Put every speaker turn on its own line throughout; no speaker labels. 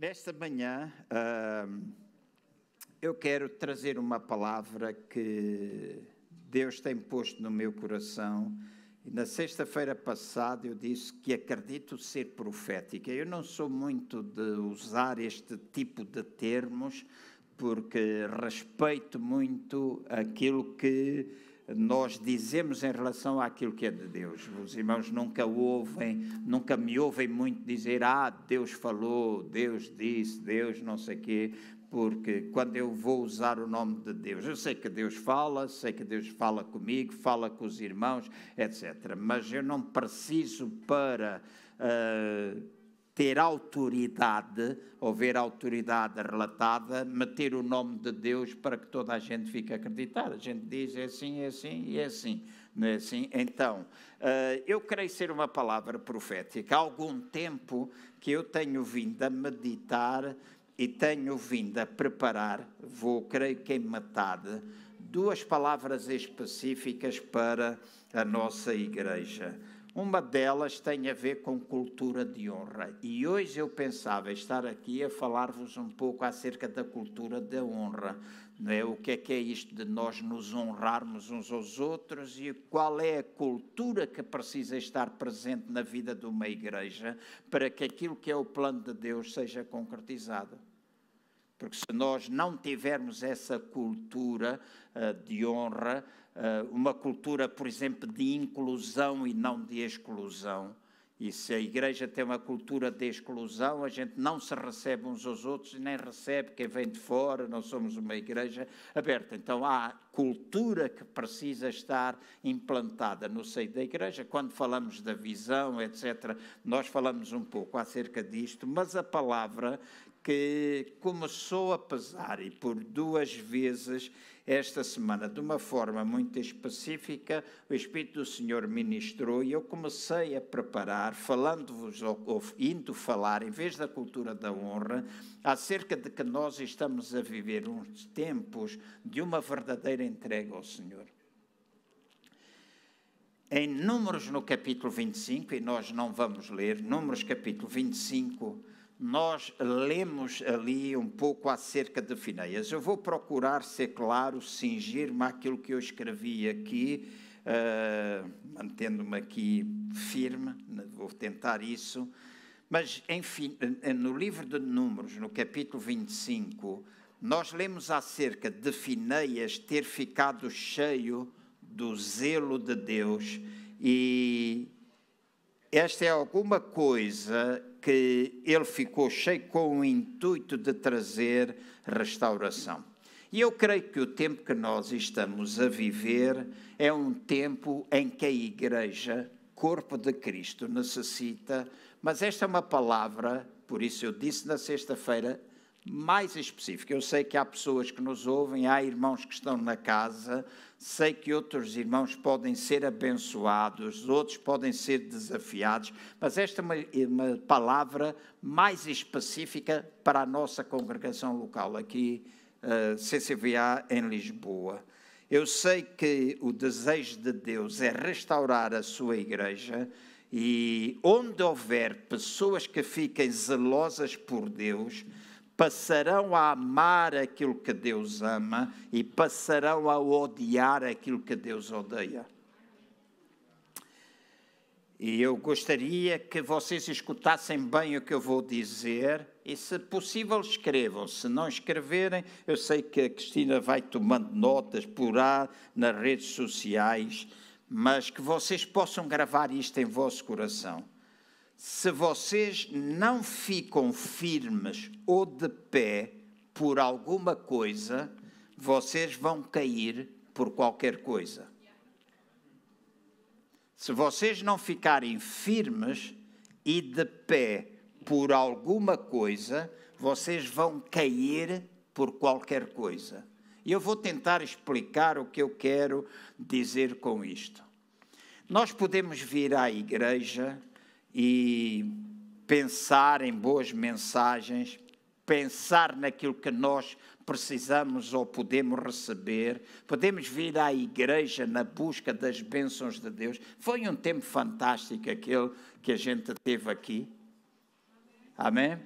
Nesta manhã, eu quero trazer uma palavra que Deus tem posto no meu coração. E na sexta-feira passada eu disse que acredito ser profética. Eu não sou muito de usar este tipo de termos, porque respeito muito aquilo que nós dizemos em relação àquilo que é de Deus. Os irmãos nunca me ouvem muito dizer, Deus falou, Deus disse, Deus não sei o quê, porque quando eu vou usar o nome de Deus, eu sei que Deus fala, sei que Deus fala comigo, fala com os irmãos, etc. Mas eu não preciso para ter autoridade, ou ver autoridade relatada, meter o nome de Deus para que toda a gente fique acreditada. A gente diz é assim, é assim e é assim. Não é assim? Então, eu creio ser uma palavra profética. Há algum tempo que eu tenho vindo a meditar e tenho vindo a preparar, creio que em metade, duas palavras específicas para a nossa igreja. Uma delas tem a ver com cultura de honra. E hoje eu pensava estar aqui a falar-vos um pouco acerca da cultura da honra. Não é? O que é isto de nós nos honrarmos uns aos outros e qual é a cultura que precisa estar presente na vida de uma igreja para que aquilo que é o plano de Deus seja concretizado. Porque se nós não tivermos essa cultura de honra, uma cultura, por exemplo, de inclusão e não de exclusão, e se a igreja tem uma cultura de exclusão, a gente não se recebe uns aos outros, nem recebe quem vem de fora, não somos uma igreja aberta. Então há cultura que precisa estar implantada no seio da igreja. Quando falamos da visão, etc., nós falamos um pouco acerca disto, mas a palavra que começou a pesar, e por duas vezes esta semana, de uma forma muito específica, o Espírito do Senhor ministrou e eu comecei a preparar, falando-vos, ou indo falar, em vez da cultura da honra, acerca de que nós estamos a viver uns tempos de uma verdadeira entrega ao Senhor. Em Números, no capítulo 25, e nós não vamos ler, Números capítulo 25, nós lemos ali um pouco acerca de Finéias. Eu vou procurar ser claro, cingir-me àquilo que eu escrevi aqui, mantendo-me aqui firme, vou tentar isso. Mas, enfim, no livro de Números, no capítulo 25, nós lemos acerca de Finéias ter ficado cheio do zelo de Deus e esta é alguma coisa que ele ficou cheio com o intuito de trazer restauração. E eu creio que o tempo que nós estamos a viver é um tempo em que a igreja, corpo de Cristo, necessita, mas esta é uma palavra, por isso eu disse na sexta-feira, mais específica. Eu sei que há pessoas que nos ouvem, há irmãos que estão na casa, sei que outros irmãos podem ser abençoados, outros podem ser desafiados, mas esta é uma palavra mais específica para a nossa congregação local, aqui, CCVA em Lisboa. Eu sei que o desejo de Deus é restaurar a sua igreja e onde houver pessoas que fiquem zelosas por Deus, passarão a amar aquilo que Deus ama e passarão a odiar aquilo que Deus odeia. E eu gostaria que vocês escutassem bem o que eu vou dizer e, se possível, escrevam. Se não escreverem, eu sei que a Cristina vai tomando notas por nas redes sociais, mas que vocês possam gravar isto em vosso coração. Se vocês não ficam firmes ou de pé por alguma coisa, vocês vão cair por qualquer coisa. Se vocês não ficarem firmes e de pé por alguma coisa, vocês vão cair por qualquer coisa. E eu vou tentar explicar o que eu quero dizer com isto. Nós podemos vir à igreja e pensar em boas mensagens, pensar naquilo que nós precisamos ou podemos receber, podemos vir à igreja na busca das bênçãos de Deus. Foi um tempo fantástico aquele que a gente teve aqui. Amém?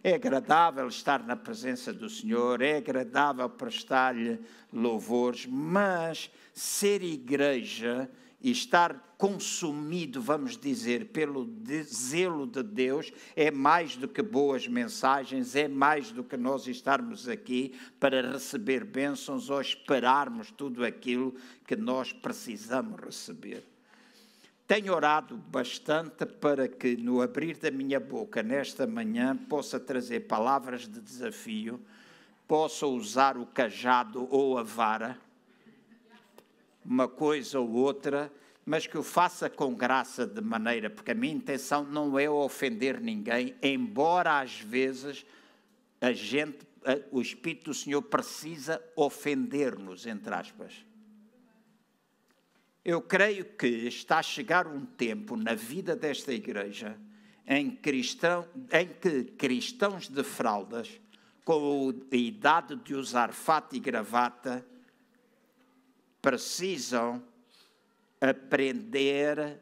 É agradável estar na presença do Senhor, é agradável prestar-lhe louvores, mas ser igreja e estar consumido, vamos dizer, pelo zelo de Deus, é mais do que boas mensagens, é mais do que nós estarmos aqui para receber bênçãos ou esperarmos tudo aquilo que nós precisamos receber. Tenho orado bastante para que no abrir da minha boca nesta manhã possa trazer palavras de desafio, possa usar o cajado ou a vara, uma coisa ou outra, mas que o faça com graça de maneira, porque a minha intenção não é ofender ninguém, embora às vezes o Espírito do Senhor precisa ofender-nos, entre aspas. Eu creio que está a chegar um tempo na vida desta igreja em que cristãos de fraldas, com a idade de usar fato e gravata, precisam aprender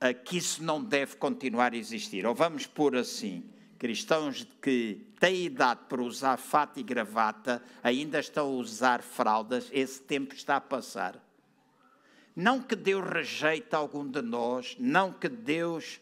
a que isso não deve continuar a existir. Ou vamos pôr assim, cristãos que têm idade para usar fato e gravata, ainda estão a usar fraldas, esse tempo está a passar. Não que Deus rejeite algum de nós, não que Deus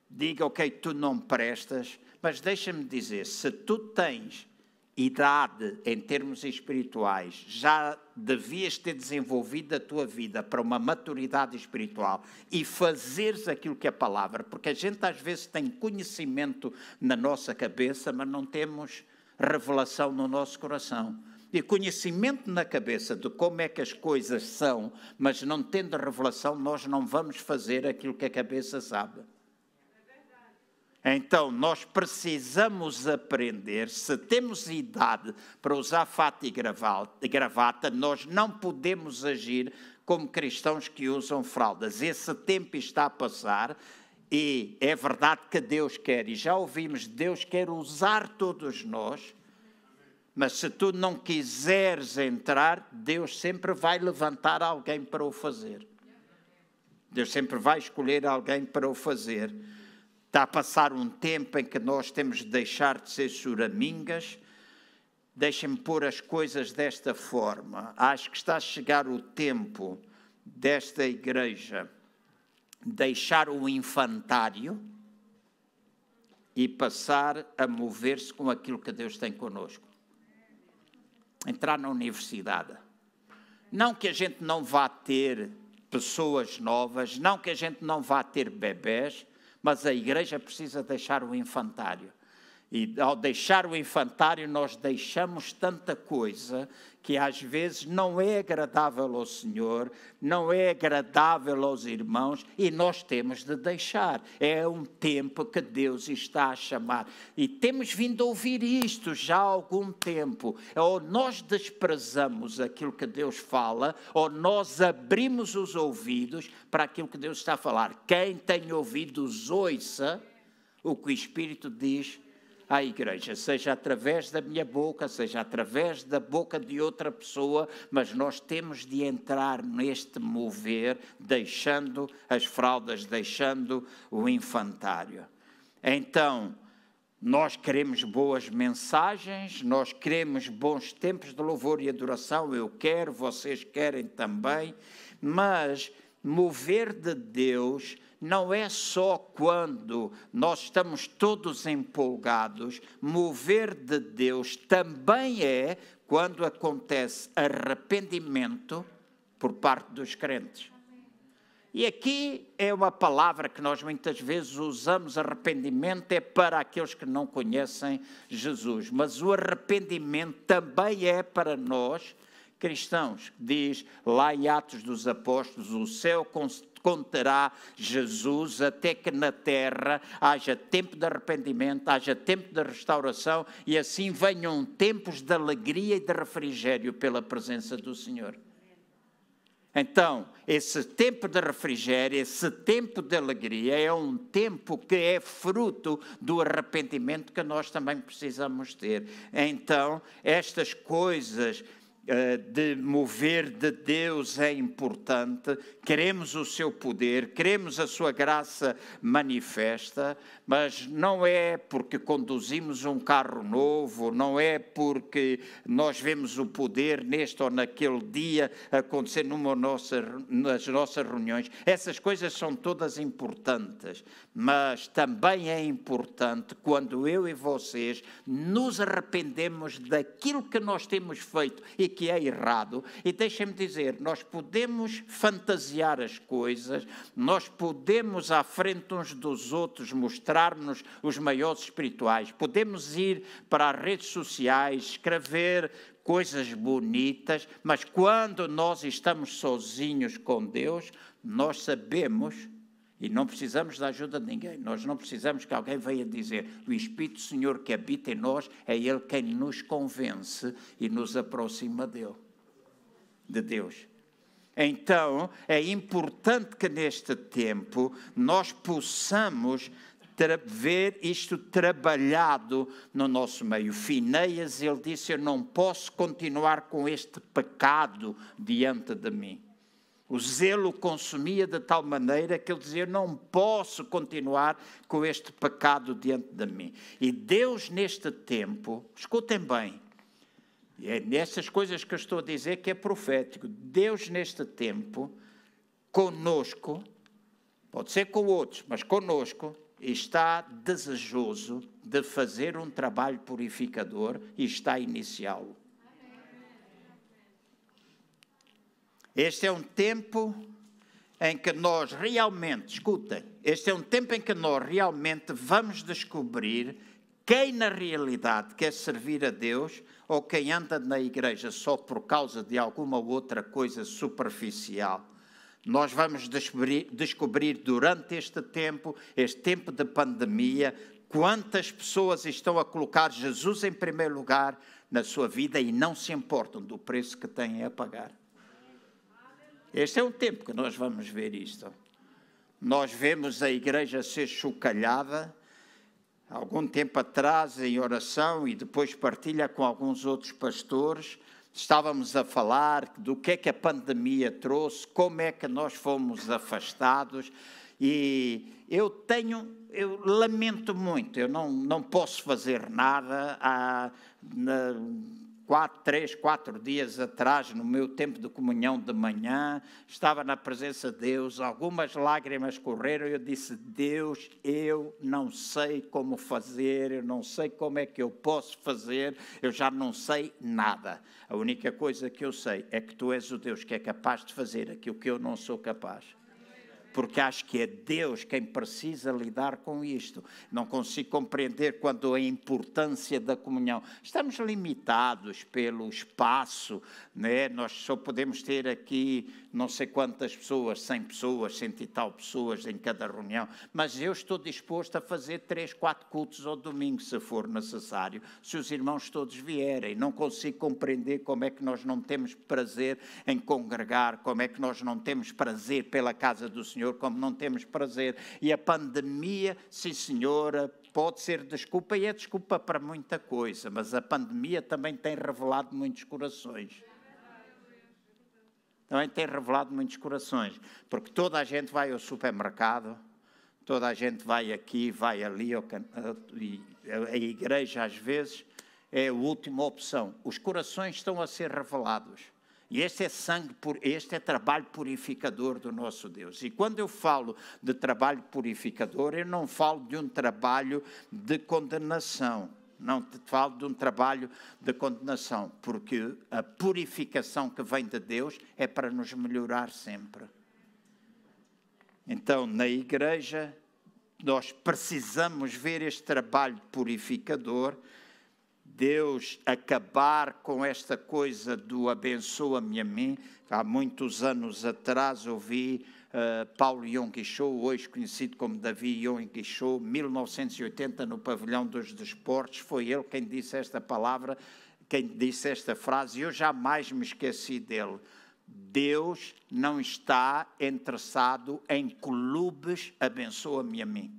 diga, ok, tu não prestas, mas deixa-me dizer, se tu tens idade em termos espirituais, já devias ter desenvolvido a tua vida para uma maturidade espiritual e fazeres aquilo que é a palavra, porque a gente às vezes tem conhecimento na nossa cabeça, mas não temos revelação no nosso coração. E conhecimento na cabeça de como é que as coisas são, mas não tendo revelação, nós não vamos fazer aquilo que a cabeça sabe. Então, nós precisamos aprender, se temos idade para usar fato e gravata, nós não podemos agir como cristãos que usam fraldas. Esse tempo está a passar e é verdade que Deus quer, e já ouvimos, Deus quer usar todos nós, mas se tu não quiseres entrar, Deus sempre vai levantar alguém para o fazer. Deus sempre vai escolher alguém para o fazer. Está a passar um tempo em que nós temos de deixar de ser choramingas. Deixem-me pôr as coisas desta forma. Acho que está a chegar o tempo desta igreja deixar o infantário e passar a mover-se com aquilo que Deus tem connosco. Entrar na universidade. Não que a gente não vá ter pessoas novas, não que a gente não vá ter bebés, mas a igreja precisa deixar o infantário. E ao deixar o infantário, nós deixamos tanta coisa que às vezes não é agradável ao Senhor, não é agradável aos irmãos, e nós temos de deixar. É um tempo que Deus está a chamar. E temos vindo a ouvir isto já há algum tempo. Ou nós desprezamos aquilo que Deus fala, ou nós abrimos os ouvidos para aquilo que Deus está a falar. Quem tem ouvidos, ouça o que o Espírito diz à igreja, seja através da minha boca, seja através da boca de outra pessoa, mas nós temos de entrar neste mover, deixando as fraldas, deixando o infantário. Então, nós queremos boas mensagens, nós queremos bons tempos de louvor e adoração, eu quero, vocês querem também, mas mover de Deus não é só quando nós estamos todos empolgados, mover de Deus também é quando acontece arrependimento por parte dos crentes. E aqui é uma palavra que nós muitas vezes usamos, arrependimento é para aqueles que não conhecem Jesus, mas o arrependimento também é para nós cristãos. Diz lá em Atos dos Apóstolos, o céu conterá Jesus até que na terra haja tempo de arrependimento, haja tempo de restauração e assim venham tempos de alegria e de refrigério pela presença do Senhor. Então, esse tempo de refrigério, esse tempo de alegria é um tempo que é fruto do arrependimento que nós também precisamos ter. Então, estas coisas de mover de Deus é importante, queremos o seu poder, queremos a sua graça manifesta, mas não é porque conduzimos um carro novo, não é porque nós vemos o poder neste ou naquele dia acontecer nas nossas reuniões. Essas coisas são todas importantes, mas também é importante quando eu e vocês nos arrependemos daquilo que nós temos feito e que é errado. E deixem-me dizer, nós podemos fantasiar as coisas, nós podemos à frente uns dos outros mostrar-nos os maiores espirituais, podemos ir para as redes sociais, escrever coisas bonitas, mas quando nós estamos sozinhos com Deus, nós sabemos, e não precisamos da ajuda de ninguém, nós não precisamos que alguém venha dizer, o Espírito do Senhor que habita em nós, é Ele quem nos convence e nos aproxima de Deus. Então, é importante que neste tempo nós possamos ver isto trabalhado no nosso meio. Finéias, ele disse, eu não posso continuar com este pecado diante de mim. O zelo consumia de tal maneira que ele dizia, eu não posso continuar com este pecado diante de mim. E Deus neste tempo, escutem bem, e é nestas coisas que eu estou a dizer que é profético, Deus neste tempo, conosco, pode ser com outros, mas conosco, está desejoso de fazer um trabalho purificador e está a iniciá-lo. Este é um tempo em que nós realmente, escutem, este é um tempo em que nós realmente vamos descobrir quem na realidade quer servir a Deus ou quem anda na igreja só por causa de alguma outra coisa superficial. Nós vamos descobrir durante este tempo de pandemia, quantas pessoas estão a colocar Jesus em primeiro lugar na sua vida e não se importam do preço que têm a pagar. Este é um tempo que nós vamos ver isto. Nós vemos a igreja ser chocalhada, algum tempo atrás em oração e depois partilha com alguns outros pastores. Estávamos a falar do que é que a pandemia trouxe, como é que nós fomos afastados e eu lamento muito, eu não posso fazer nada. Há 4 dias atrás, no meu tempo de comunhão de manhã, estava na presença de Deus, algumas lágrimas correram e eu disse, Deus, eu não sei como fazer, eu não sei como é que eu posso fazer, eu já não sei nada. A única coisa que eu sei é que Tu és o Deus que é capaz de fazer aquilo que eu não sou capaz. Porque acho que é Deus quem precisa lidar com isto. Não consigo compreender quando a importância da comunhão. Estamos limitados pelo espaço, né? Nós só podemos ter aqui não sei quantas pessoas, 100 pessoas, 100 e tal pessoas em cada reunião, mas eu estou disposto a fazer 3, 4 cultos ao domingo, se for necessário, se os irmãos todos vierem. Não consigo compreender como é que nós não temos prazer em congregar, como é que nós não temos prazer pela casa do Senhor, como não temos prazer. E a pandemia, sim senhora, pode ser desculpa e é desculpa para muita coisa, mas a pandemia também tem revelado muitos corações. Também tem revelado muitos corações, porque toda a gente vai ao supermercado, toda a gente vai aqui, vai ali, e a igreja às vezes é a última opção. Os corações estão a ser revelados. E este é trabalho purificador do nosso Deus. E quando eu falo de trabalho purificador, eu não falo de um trabalho de condenação. Não te falo de um trabalho de condenação, porque a purificação que vem de Deus é para nos melhorar sempre. Então, na igreja, nós precisamos ver este trabalho purificador, Deus acabar com esta coisa do abençoa-me a mim. Há muitos anos atrás ouvi Paulo Yonggi Cho, hoje conhecido como Davi Yonggi Cho, 1980, no pavilhão dos desportos. Foi ele quem disse esta palavra, quem disse esta frase, e eu jamais me esqueci dele. Deus não está interessado em clubes, abençoa-me a mim.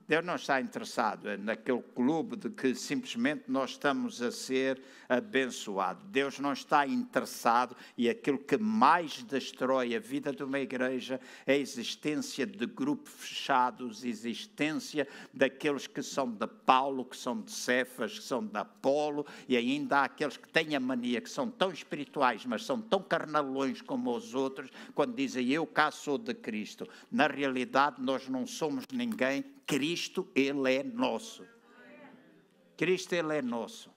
Deus não está interessado naquele clube de que simplesmente nós estamos a ser abençoados. Deus não está interessado, e aquilo que mais destrói a vida de uma igreja é a existência de grupos fechados, a existência daqueles que são de Paulo, que são de Cefas, que são de Apolo, e ainda há aqueles que têm a mania, que são tão espirituais, mas são tão carnalões como os outros, quando dizem eu cá sou de Cristo. Na realidade nós não somos ninguém. Cristo, Ele é nosso. Cristo, Ele é nosso.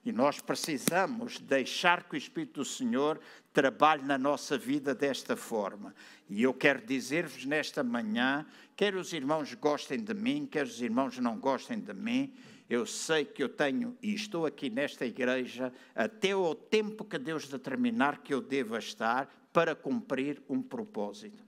E nós precisamos deixar que o Espírito do Senhor trabalhe na nossa vida desta forma. E eu quero dizer-vos nesta manhã, quer os irmãos gostem de mim, quer os irmãos não gostem de mim, eu sei que eu tenho, e estou aqui nesta igreja, até o tempo que Deus determinar que eu deva estar, para cumprir um propósito.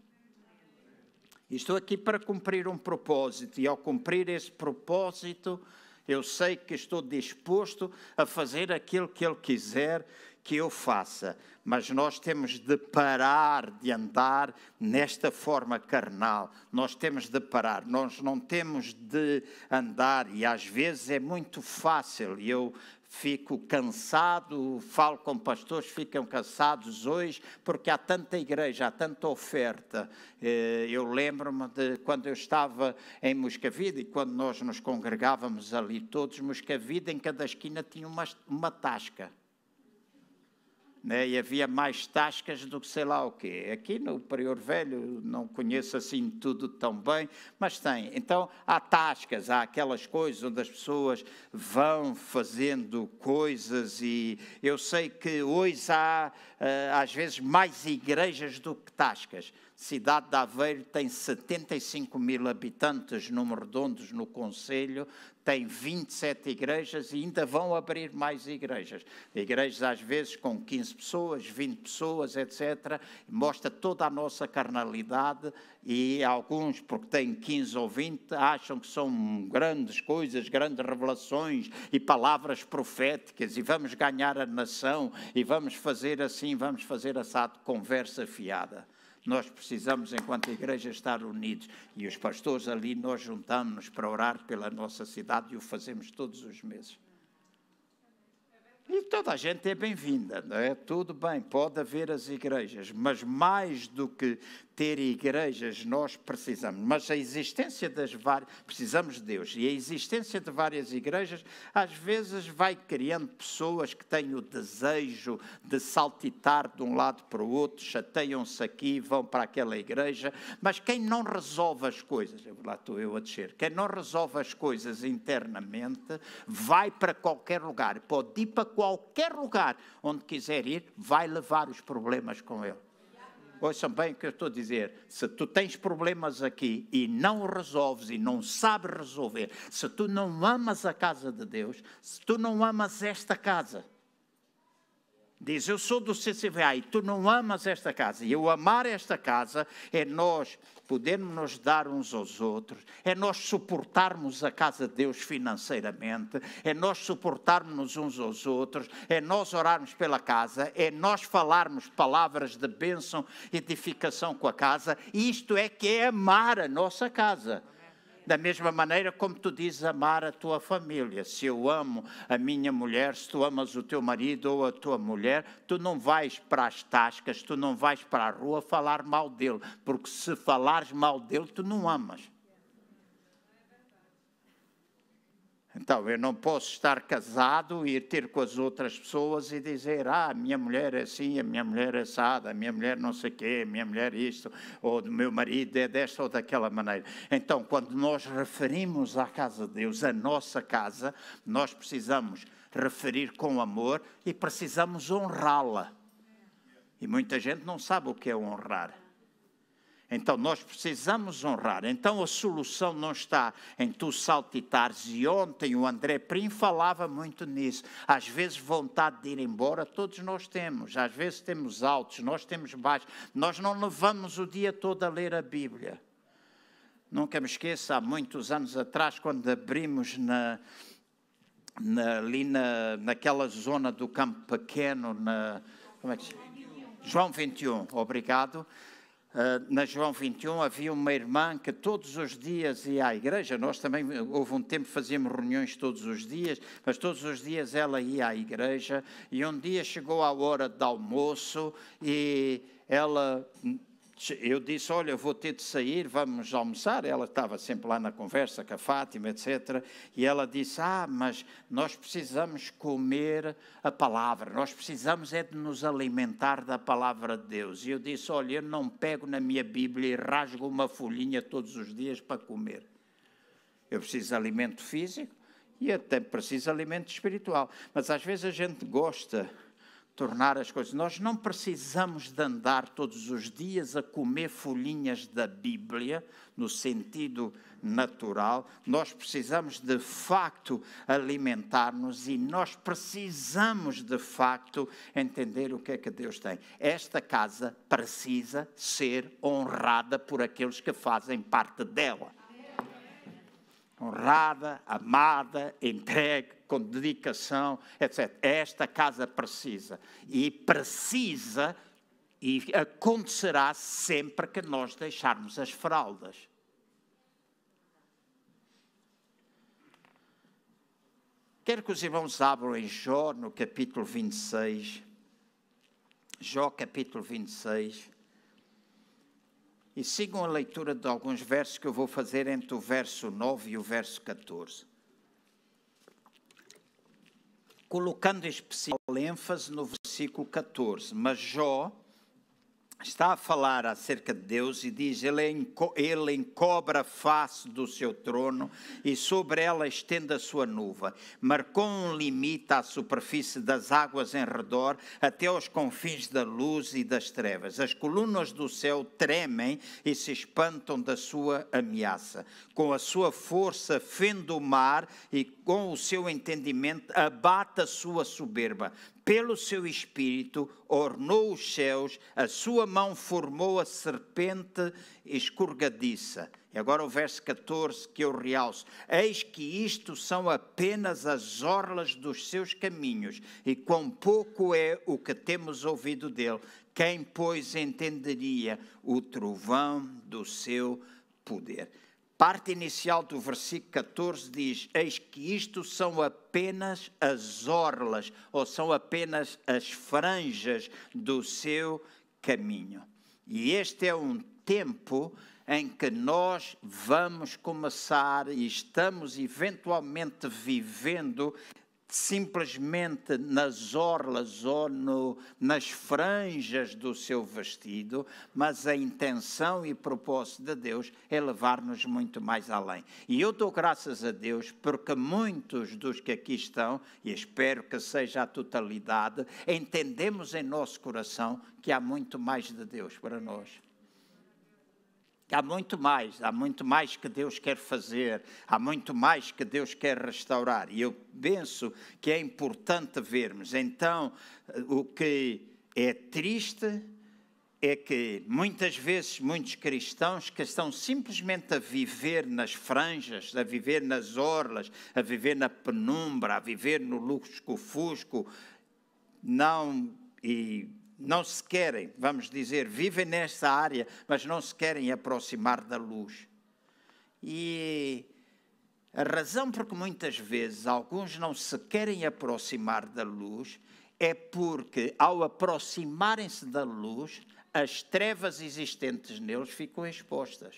Estou aqui para cumprir um propósito, e ao cumprir esse propósito, eu sei que estou disposto a fazer aquilo que Ele quiser que eu faça. Mas nós temos de parar de andar nesta forma carnal. Nós temos de parar. Nós não temos de andar, e às vezes é muito fácil. Eu fico cansado, falo com pastores, ficam cansados hoje, porque há tanta igreja, há tanta oferta. Eu lembro-me de quando eu estava em Moscavide, e quando nós nos congregávamos ali todos, Moscavide, em cada esquina tinha uma tasca. E havia mais tascas do que sei lá o quê. Aqui no Prior Velho não conheço assim tudo tão bem, mas tem. Então há tascas, há aquelas coisas onde as pessoas vão fazendo coisas, e eu sei que hoje há às vezes mais igrejas do que tascas. Cidade de Aveiro tem 75 mil habitantes, número redondos, no concelho, tem 27 igrejas e ainda vão abrir mais igrejas. Igrejas às vezes com 15 pessoas, 20 pessoas, etc. Mostra toda a nossa carnalidade, e alguns, porque têm 15 ou 20, acham que são grandes coisas, grandes revelações e palavras proféticas, e vamos ganhar a nação, e vamos fazer assim, vamos fazer assado, conversa fiada. Nós precisamos, enquanto igreja, estar unidos, e os pastores ali, nós juntamos-nos para orar pela nossa cidade, e o fazemos todos os meses. E toda a gente é bem-vinda, não é? Tudo bem, pode haver as igrejas, mas mais do que ter igrejas, nós precisamos. Mas a existência das várias... Precisamos de Deus. E a existência de várias igrejas, às vezes, vai criando pessoas que têm o desejo de saltitar de um lado para o outro, chateiam-se aqui, vão para aquela igreja. Mas quem não resolve as coisas... Lá estou eu a descer. Quem não resolve as coisas internamente, vai para qualquer lugar. Pode ir para qualquer lugar onde quiser ir, vai levar os problemas com ele. Ouçam bem o que eu estou a dizer. Se tu tens problemas aqui e não os resolves e não sabes resolver, se tu não amas a casa de Deus, se tu não amas esta casa, diz, eu sou do CCVA e tu não amas esta casa, e eu amar esta casa é nós podermos nos dar uns aos outros, é nós suportarmos a casa de Deus financeiramente, é nós suportarmos uns aos outros, é nós orarmos pela casa, é nós falarmos palavras de bênção e edificação com a casa. Isto é que é amar a nossa casa. Da mesma maneira como tu dizes amar a tua família. Se eu amo a minha mulher, se tu amas o teu marido ou a tua mulher, tu não vais para as tascas, tu não vais para a rua falar mal dele, porque se falares mal dele, tu não amas. Então, eu não posso estar casado e ir ter com as outras pessoas e dizer, a minha mulher é assim, a minha mulher é assada, a minha mulher não sei o quê, a minha mulher isto, ou o meu marido é desta ou daquela maneira. Então, quando nós referimos à casa de Deus, a nossa casa, nós precisamos referir com amor e precisamos honrá-la. E muita gente não sabe o que é honrar. Então, nós precisamos honrar. Então, a solução não está em tu saltitares. E ontem o André Prim falava muito nisso. Às vezes, vontade de ir embora, todos nós temos. Às vezes, temos altos, nós temos baixos. Nós não levamos o dia todo a ler a Bíblia. Nunca me esqueço, há muitos anos atrás, quando abrimos ali naquela zona do Campo Pequeno, como é que se chama? João 21, obrigado. na João 21 havia uma irmã que todos os dias ia à igreja. Nós também, houve um tempo, fazíamos reuniões todos os dias, mas todos os dias ela ia à igreja, e um dia chegou a hora de almoço e eu disse, olha, eu vou ter de sair, vamos almoçar. Ela estava sempre lá na conversa com a Fátima, etc. E ela disse, mas nós precisamos comer a palavra, nós precisamos é de nos alimentar da palavra de Deus. E eu disse, olha, eu não pego na minha Bíblia e rasgo uma folhinha todos os dias para comer. Eu preciso de alimento físico e até preciso de alimento espiritual. Mas às vezes a gente gosta tornar as coisas. Nós não precisamos de andar todos os dias a comer folhinhas da Bíblia, no sentido natural. Nós precisamos, de facto, alimentar-nos, e nós precisamos, de facto, entender o que é que Deus tem. Esta casa precisa ser honrada por aqueles que fazem parte dela. Honrada, amada, entregue, com dedicação, etc. Esta casa precisa. E acontecerá sempre que nós deixarmos as fraldas. Quero que os irmãos abram em Jó, no capítulo 26. Jó, capítulo 26. E sigam a leitura de alguns versos que eu vou fazer entre o verso 9 e o verso 14. Colocando especial ênfase no versículo 14. Mas Jó está a falar acerca de Deus e diz, ele encobre a face do seu trono e sobre ela estende a sua nuvem. Marcou um limite à superfície das águas em redor, até aos confins da luz e das trevas. As colunas do céu tremem e se espantam da sua ameaça. Com a sua força fende o mar e com o seu entendimento abate a sua soberba. Pelo seu espírito ornou os céus, a sua mão formou a serpente escorregadiça. E agora o verso 14 que eu realço. Eis que isto são apenas as orlas dos seus caminhos, e quão pouco é o que temos ouvido dele. Quem, pois, entenderia o trovão do seu poder? Parte inicial do versículo 14 diz, eis que isto são apenas as orlas, ou são apenas as franjas do seu caminho. E este é um tempo em que nós vamos começar e estamos eventualmente vivendo simplesmente nas orlas ou nas franjas do seu vestido, mas a intenção e propósito de Deus é levar-nos muito mais além. E eu dou graças a Deus porque muitos dos que aqui estão, e espero que seja a totalidade, entendemos em nosso coração que há muito mais de Deus para nós. Há muito mais que Deus quer fazer, há muito mais que Deus quer restaurar. E eu penso que é importante vermos. Então, o que é triste é que muitas vezes muitos cristãos que estão simplesmente a viver nas franjas, a viver nas orlas, a viver na penumbra, a viver no lusco-fusco, não se querem, vamos dizer, vivem nesta área, mas não se querem aproximar da luz. E a razão por que muitas vezes alguns não se querem aproximar da luz é porque, ao aproximarem-se da luz, as trevas existentes neles ficam expostas.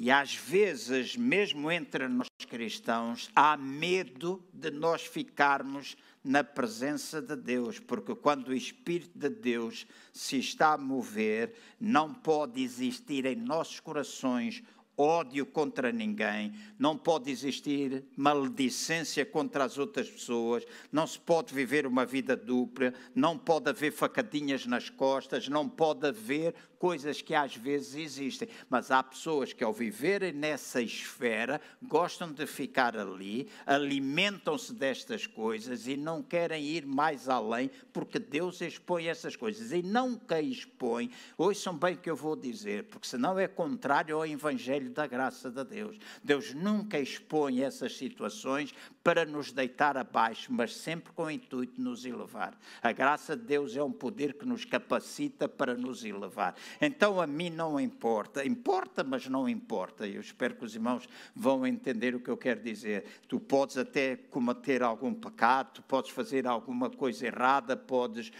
E às vezes, mesmo entre nós cristãos, há medo de nós ficarmos na presença de Deus, porque quando o Espírito de Deus se está a mover, não pode existir em nossos corações ódio contra ninguém, não pode existir maledicência contra as outras pessoas, não se pode viver uma vida dupla, não pode haver facadinhas nas costas, não pode haver coisas que às vezes existem, mas há pessoas que ao viverem nessa esfera gostam de ficar ali, alimentam-se destas coisas e não querem ir mais além, porque Deus expõe essas coisas e nunca expõe. Ouçam bem o que eu vou dizer, porque senão é contrário ao Evangelho Evangelho da graça de Deus. Deus nunca expõe essas situações para nos deitar abaixo, mas sempre com o intuito de nos elevar. A graça de Deus é um poder que nos capacita para nos elevar. Então a mim não importa. Importa, mas não importa. Eu espero que os irmãos vão entender o que eu quero dizer. Tu podes até cometer algum pecado, tu podes fazer alguma coisa errada, podes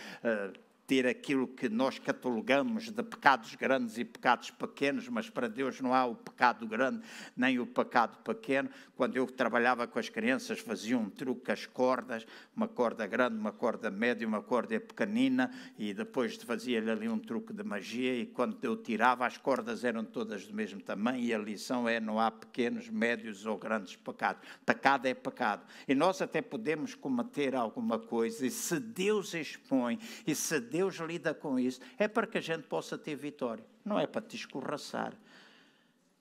ter aquilo que nós catalogamos de pecados grandes e pecados pequenos, mas para Deus não há o pecado grande nem o pecado pequeno. Quando eu trabalhava com as crianças, fazia um truque com as cordas, uma corda grande, uma corda média, uma corda pequenina, e depois fazia-lhe ali um truque de magia, e quando eu tirava, as cordas eram todas do mesmo tamanho, e a lição é: não há pequenos, médios ou grandes pecados. Pecado é pecado. E nós até podemos cometer alguma coisa, e se Deus expõe, e se Deus lida com isso, é para que a gente possa ter vitória, não é para te escorraçar.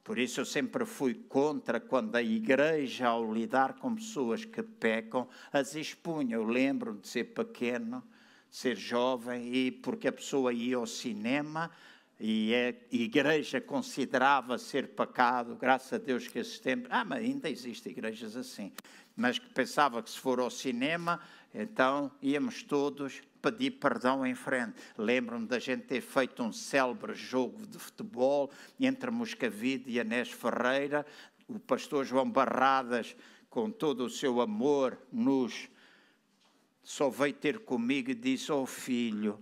Por isso eu sempre fui contra quando a igreja, ao lidar com pessoas que pecam, as expunha. Eu lembro-me de ser pequeno, de ser jovem, e porque a pessoa ia ao cinema e a igreja considerava ser pecado, graças a Deus que esses tempos... mas ainda existem igrejas assim, mas que pensava que se for ao cinema, então íamos todos pedir perdão em frente. Lembro-me da gente ter feito um célebre jogo de futebol entre Moscavide e Anés Ferreira. O pastor João Barradas, com todo o seu amor, só veio ter comigo e disse: "Oh filho",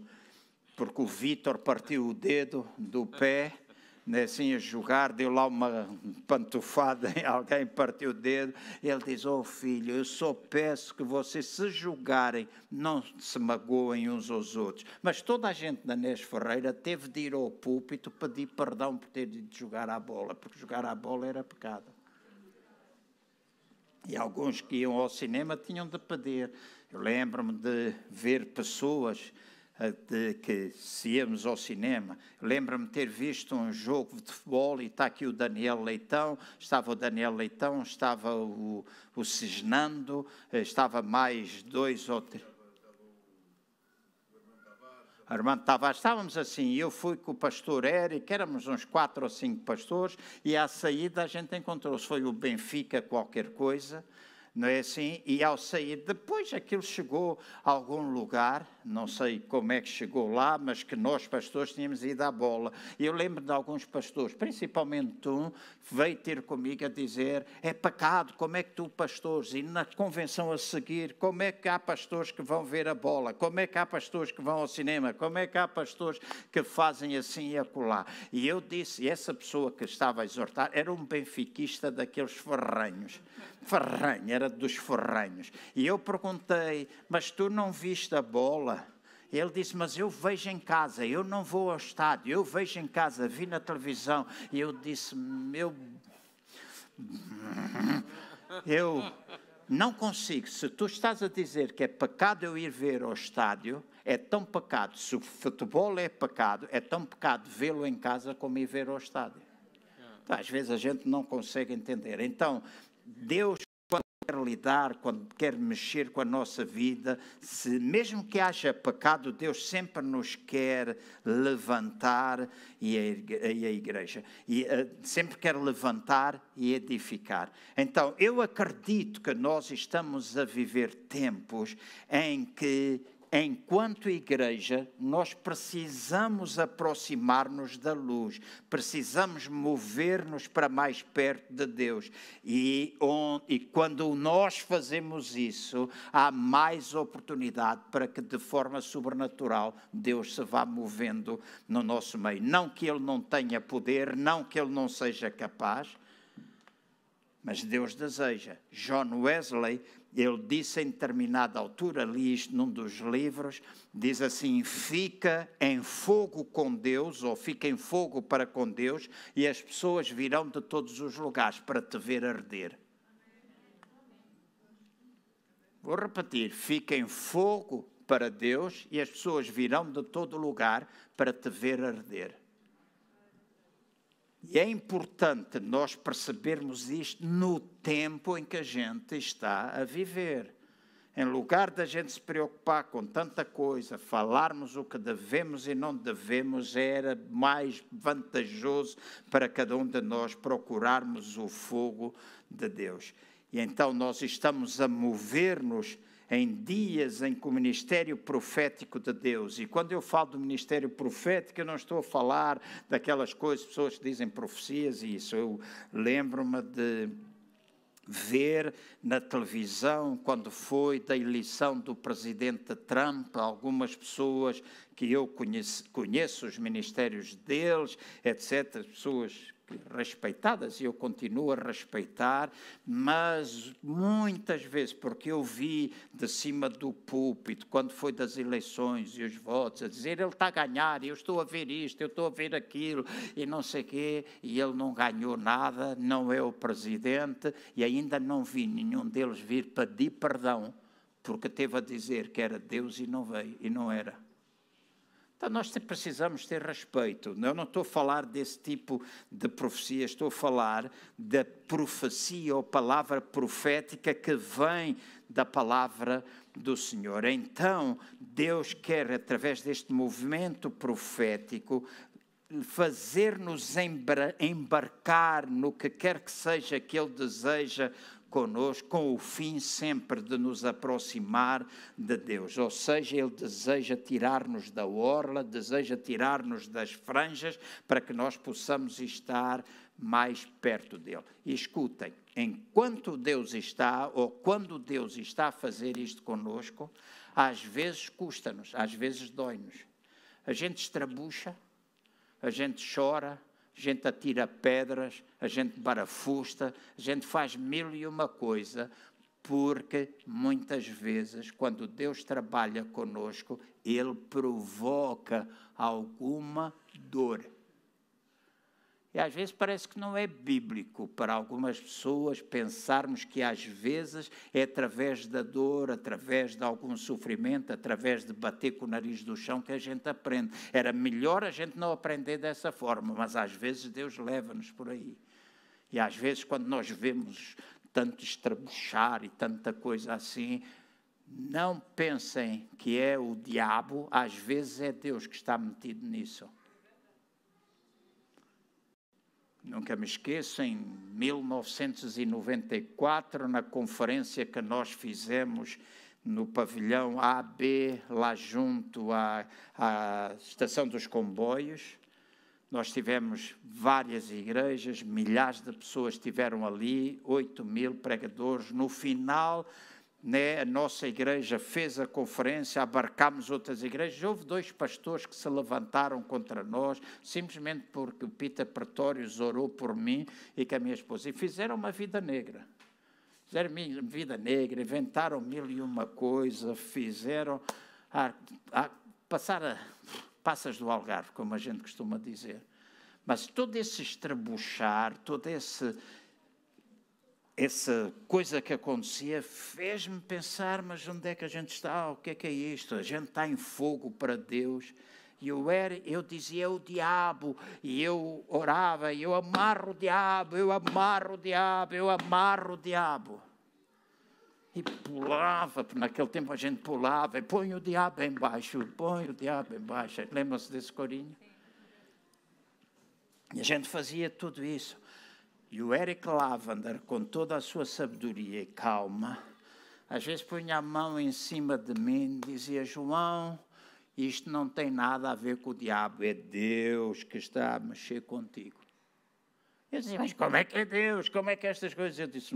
porque o Vítor partiu o dedo do pé, assim a jogar, deu lá uma pantufada em alguém, partiu o dedo. Ele diz: "Oh filho, eu só peço que vocês, se jogarem, não se magoem uns aos outros." Mas toda a gente da Anés Ferreira teve de ir ao púlpito pedir perdão por ter de jogar à bola, porque jogar à bola era pecado. E alguns que iam ao cinema tinham de pedir. Eu lembro-me de ver pessoas de que se íamos ao cinema, lembro-me de ter visto um jogo de futebol, e está aqui o Daniel Leitão, estava o Daniel Leitão, estava o Cisnando, estava mais 2 ou 3... Armando Tavares, estávamos assim, eu fui com o pastor Érico, éramos uns 4 ou 5 pastores, e à saída a gente encontrou-se, foi o Benfica qualquer coisa, não é assim? E ao sair, depois aquilo chegou a algum lugar, não sei como é que chegou lá, mas que nós pastores tínhamos ido à bola. E eu lembro de alguns pastores, principalmente um, veio ter comigo a dizer: "É pecado, como é que tu, pastores, e na convenção a seguir, como é que há pastores que vão ver a bola? Como é que há pastores que vão ao cinema? Como é que há pastores que fazem assim e acolá?" E eu disse, e essa pessoa que estava a exortar era um benfiquista daqueles ferranhos. Ferranho, era dos ferranhos. E eu perguntei: "Mas tu não viste a bola?" Ele disse: "Mas eu vejo em casa, eu não vou ao estádio, eu vejo em casa, vi na televisão." E eu disse: eu não consigo. Se tu estás a dizer que é pecado eu ir ver ao estádio, é tão pecado. Se o futebol é pecado, é tão pecado vê-lo em casa como ir ver ao estádio. Então, às vezes a gente não consegue entender. Então, Deus, quando quer lidar, quando quer mexer com a nossa vida, mesmo que haja pecado, Deus sempre nos quer levantar, e a igreja, sempre quer levantar e edificar. Então, eu acredito que nós estamos a viver tempos em que, enquanto igreja, nós precisamos aproximar-nos da luz, precisamos mover-nos para mais perto de Deus. E quando nós fazemos isso, há mais oportunidade para que, de forma sobrenatural, Deus se vá movendo no nosso meio. Não que Ele não tenha poder, não que Ele não seja capaz, mas Deus deseja. John Wesley, ele disse em determinada altura, li isto num dos livros, diz assim: "Fica em fogo com Deus", ou "fica em fogo para com Deus, e as pessoas virão de todos os lugares para te ver arder." Vou repetir: "Fica em fogo para Deus, e as pessoas virão de todo lugar para te ver arder." E é importante nós percebermos isto no tempo em que a gente está a viver. Em lugar da gente se preocupar com tanta coisa, falarmos o que devemos e não devemos, era mais vantajoso para cada um de nós procurarmos o fogo de Deus. E então nós estamos a mover-nos em dias em que o ministério profético de Deus, e quando eu falo do ministério profético, eu não estou a falar daquelas coisas, pessoas que dizem profecias e isso. Eu lembro-me de ver na televisão, quando foi da eleição do presidente Trump, algumas pessoas que eu conheço os ministérios deles, etc., pessoas respeitadas, e eu continuo a respeitar, mas muitas vezes, porque eu vi de cima do púlpito, quando foi das eleições e os votos, a dizer, ele está a ganhar, eu estou a ver isto, eu estou a ver aquilo, e não sei o quê, e ele não ganhou nada, não é o presidente, e ainda não vi nenhum deles vir pedir perdão, porque teve a dizer que era Deus e não veio, e não era. Então, nós precisamos ter respeito. Eu não estou a falar desse tipo de profecia, estou a falar da profecia ou palavra profética que vem da palavra do Senhor. Então, Deus quer, através deste movimento profético, fazer-nos embarcar no que quer que seja que Ele deseja conosco, com o fim sempre de nos aproximar de Deus. Ou seja, Ele deseja tirar-nos da orla, deseja tirar-nos das franjas, para que nós possamos estar mais perto dEle. E escutem, enquanto Deus está, ou quando Deus está a fazer isto conosco, às vezes custa-nos, às vezes dói-nos. A gente estrabucha, a gente chora, a gente atira pedras, a gente barafusta, a gente faz mil e uma coisa, porque muitas vezes, quando Deus trabalha conosco, Ele provoca alguma dor. E às vezes parece que não é bíblico para algumas pessoas pensarmos que às vezes é através da dor, através de algum sofrimento, através de bater com o nariz do chão que a gente aprende. Era melhor a gente não aprender dessa forma, mas às vezes Deus leva-nos por aí. E às vezes quando nós vemos tanto estrabuchar e tanta coisa assim, não pensem que é o diabo, às vezes é Deus que está metido nisso. Nunca me esqueço, em 1994, na conferência que nós fizemos no pavilhão AB, lá junto à estação dos comboios, nós tivemos várias igrejas, milhares de pessoas estiveram ali, 8.000 pregadores. No final, a nossa igreja fez a conferência, abarcámos outras igrejas. Houve 2 pastores que se levantaram contra nós, simplesmente porque o Peter Pretórios orou por mim e com a minha esposa. E fizeram uma vida negra. Fizeram vida negra, inventaram mil e uma coisa, fizeram passas do Algarve, como a gente costuma dizer. Mas todo esse estrabuchar, toda essa coisa que acontecia fez-me pensar, mas onde é que a gente está? O que é isto? A gente está em fogo para Deus. E eu dizia, é o diabo. E eu orava, e eu amarro o diabo, eu amarro o diabo, eu amarro o diabo. E pulava, porque naquele tempo a gente pulava, e põe o diabo embaixo, põe o diabo embaixo. Lembram-se desse corinho? E a gente fazia tudo isso. E o Eric Lavender, com toda a sua sabedoria e calma, às vezes punha a mão em cima de mim e dizia, João, isto não tem nada a ver com o diabo, é Deus que está a mexer contigo. Eu dizia, mas como é que é Deus? Como é que é estas coisas? Eu disse,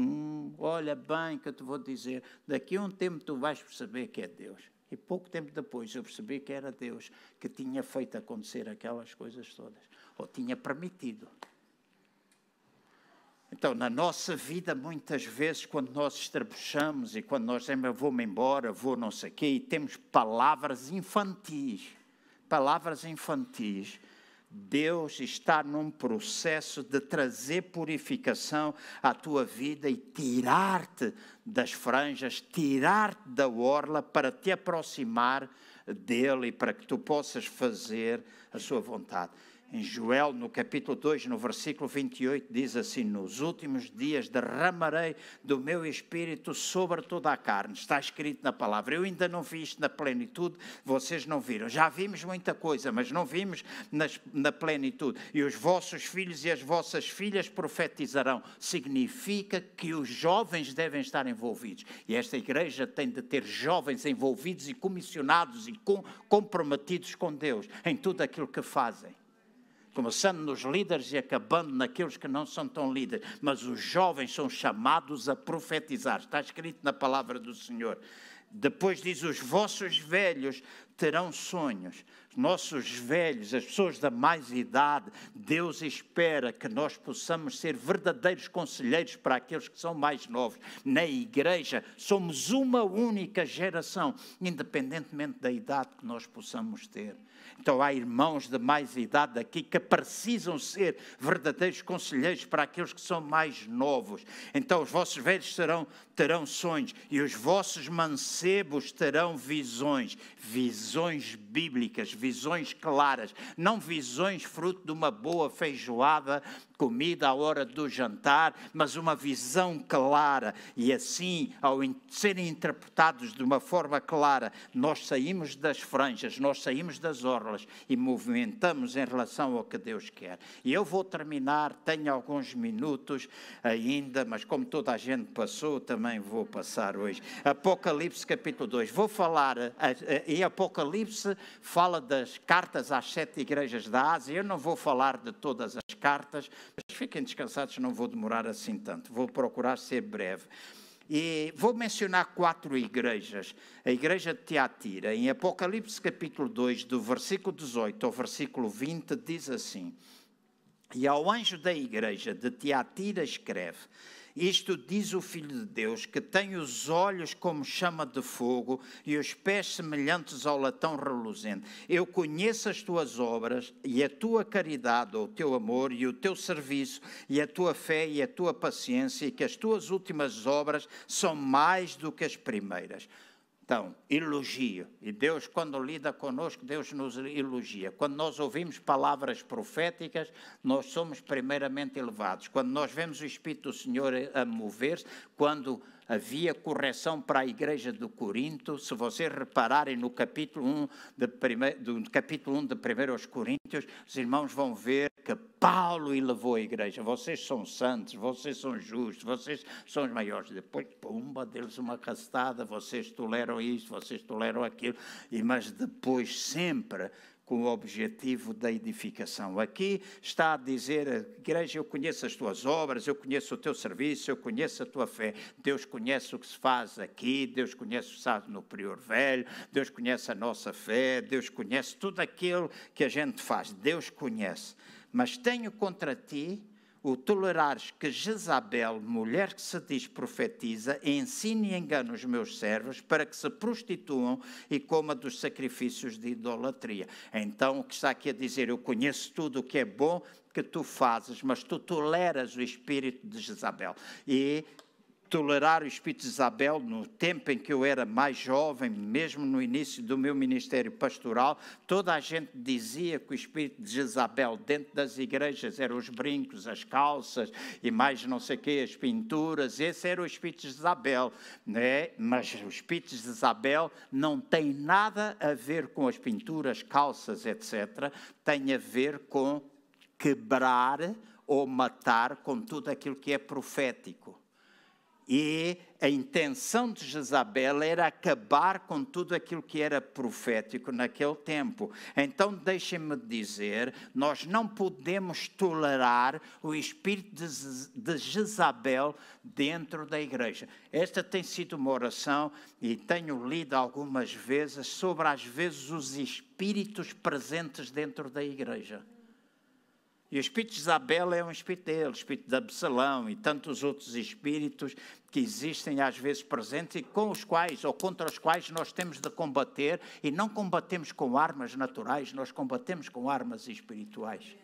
olha bem que eu te vou dizer, daqui a um tempo tu vais perceber que é Deus. E pouco tempo depois eu percebi que era Deus que tinha feito acontecer aquelas coisas todas, ou tinha permitido. Então, na nossa vida, muitas vezes, quando nós estrabuchamos e quando nós dizemos, vou-me embora, vou não sei o quê, e temos palavras infantis, Deus está num processo de trazer purificação à tua vida e tirar-te das franjas, tirar-te da orla para te aproximar dele e para que tu possas fazer a sua vontade. Em Joel, no capítulo 2, no versículo 28, diz assim: nos últimos dias derramarei do meu Espírito sobre toda a carne. Está escrito na palavra. Eu ainda não vi isto na plenitude, vocês não viram. Já vimos muita coisa, mas não vimos na plenitude. E os vossos filhos e as vossas filhas profetizarão. Significa que os jovens devem estar envolvidos. E esta igreja tem de ter jovens envolvidos e comissionados e comprometidos com Deus em tudo aquilo que fazem. Começando nos líderes e acabando naqueles que não são tão líderes. Mas os jovens são chamados a profetizar. Está escrito na palavra do Senhor. Depois diz, os vossos velhos terão sonhos. Os nossos velhos, as pessoas da mais idade, Deus espera que nós possamos ser verdadeiros conselheiros para aqueles que são mais novos. Na igreja, somos uma única geração, independentemente da idade que nós possamos ter. Então há irmãos de mais idade aqui que precisam ser verdadeiros conselheiros para aqueles que são mais novos. Então os vossos velhos terão sonhos e os vossos mancebos terão visões. Visões bíblicas, visões claras. Não visões fruto de uma boa feijoada, comida à hora do jantar, mas uma visão clara. E assim, ao serem interpretados de uma forma clara, nós saímos das franjas, nós saímos das orlas e movimentamos em relação ao que Deus quer. E eu vou terminar, tenho alguns minutos ainda, mas como toda a gente passou, também vou passar hoje. Apocalipse capítulo 2. Vou falar, em Apocalipse fala das cartas às 7 igrejas da Ásia. Eu não vou falar de todas as cartas, mas fiquem descansados, não vou demorar assim tanto. Vou procurar ser breve. E vou mencionar 4 igrejas. A igreja de Tiatira, em Apocalipse capítulo 2, do versículo 18 ao versículo 20, diz assim: e ao anjo da igreja de Tiatira escreve: isto diz o Filho de Deus, que tem os olhos como chama de fogo e os pés semelhantes ao latão reluzente. Eu conheço as tuas obras e a tua caridade, ou o teu amor e o teu serviço e a tua fé e a tua paciência, e que as tuas últimas obras são mais do que as primeiras. Então, elogio. E Deus, quando lida conosco, Deus nos elogia. Quando nós ouvimos palavras proféticas, nós somos primeiramente elevados. Quando nós vemos o Espírito do Senhor a mover-se, quando havia correção para a igreja de Corinto, se vocês repararem no capítulo 1 de 1 aos Coríntios, os irmãos vão ver que Paulo elevou a igreja. Vocês são santos, vocês são justos, vocês são os maiores. Depois, pumba, deles uma castada, vocês toleram isto, vocês toleram aquilo. Mas depois sempre com o objetivo da edificação. Aqui está a dizer a igreja: eu conheço as tuas obras, eu conheço o teu serviço, eu conheço a tua fé. Deus conhece o que se faz aqui, Deus conhece o que se faz no Prior Velho, Deus conhece a nossa fé, Deus conhece tudo aquilo que a gente faz, Deus conhece. Mas tenho contra ti o tolerares que Jezabel, mulher que se diz profetiza, ensine e engane os meus servos para que se prostituam e coma dos sacrifícios de idolatria. Então, o que está aqui a dizer: eu conheço tudo o que é bom que tu fazes, mas tu toleras o espírito de Jezabel. E tolerar o espírito de Jezabel, no tempo em que eu era mais jovem, mesmo no início do meu ministério pastoral, toda a gente dizia que o espírito de Jezabel dentro das igrejas eram os brincos, as calças e mais não sei o quê, as pinturas. Esse era o espírito de Jezabel, né? Mas o espírito de Jezabel não tem nada a ver com as pinturas, calças, etc. Tem a ver com quebrar ou matar com tudo aquilo que é profético. E a intenção de Jezabel era acabar com tudo aquilo que era profético naquele tempo. Então, deixem-me dizer, nós não podemos tolerar o espírito de Jezabel dentro da igreja. Esta tem sido uma oração, e tenho lido algumas vezes, sobre às vezes os espíritos presentes dentro da igreja. E o espírito de Jezabel é um espírito dele, o espírito de Absalão e tantos outros espíritos que existem às vezes presentes e com os quais ou contra os quais nós temos de combater, e não combatemos com armas naturais, nós combatemos com armas espirituais.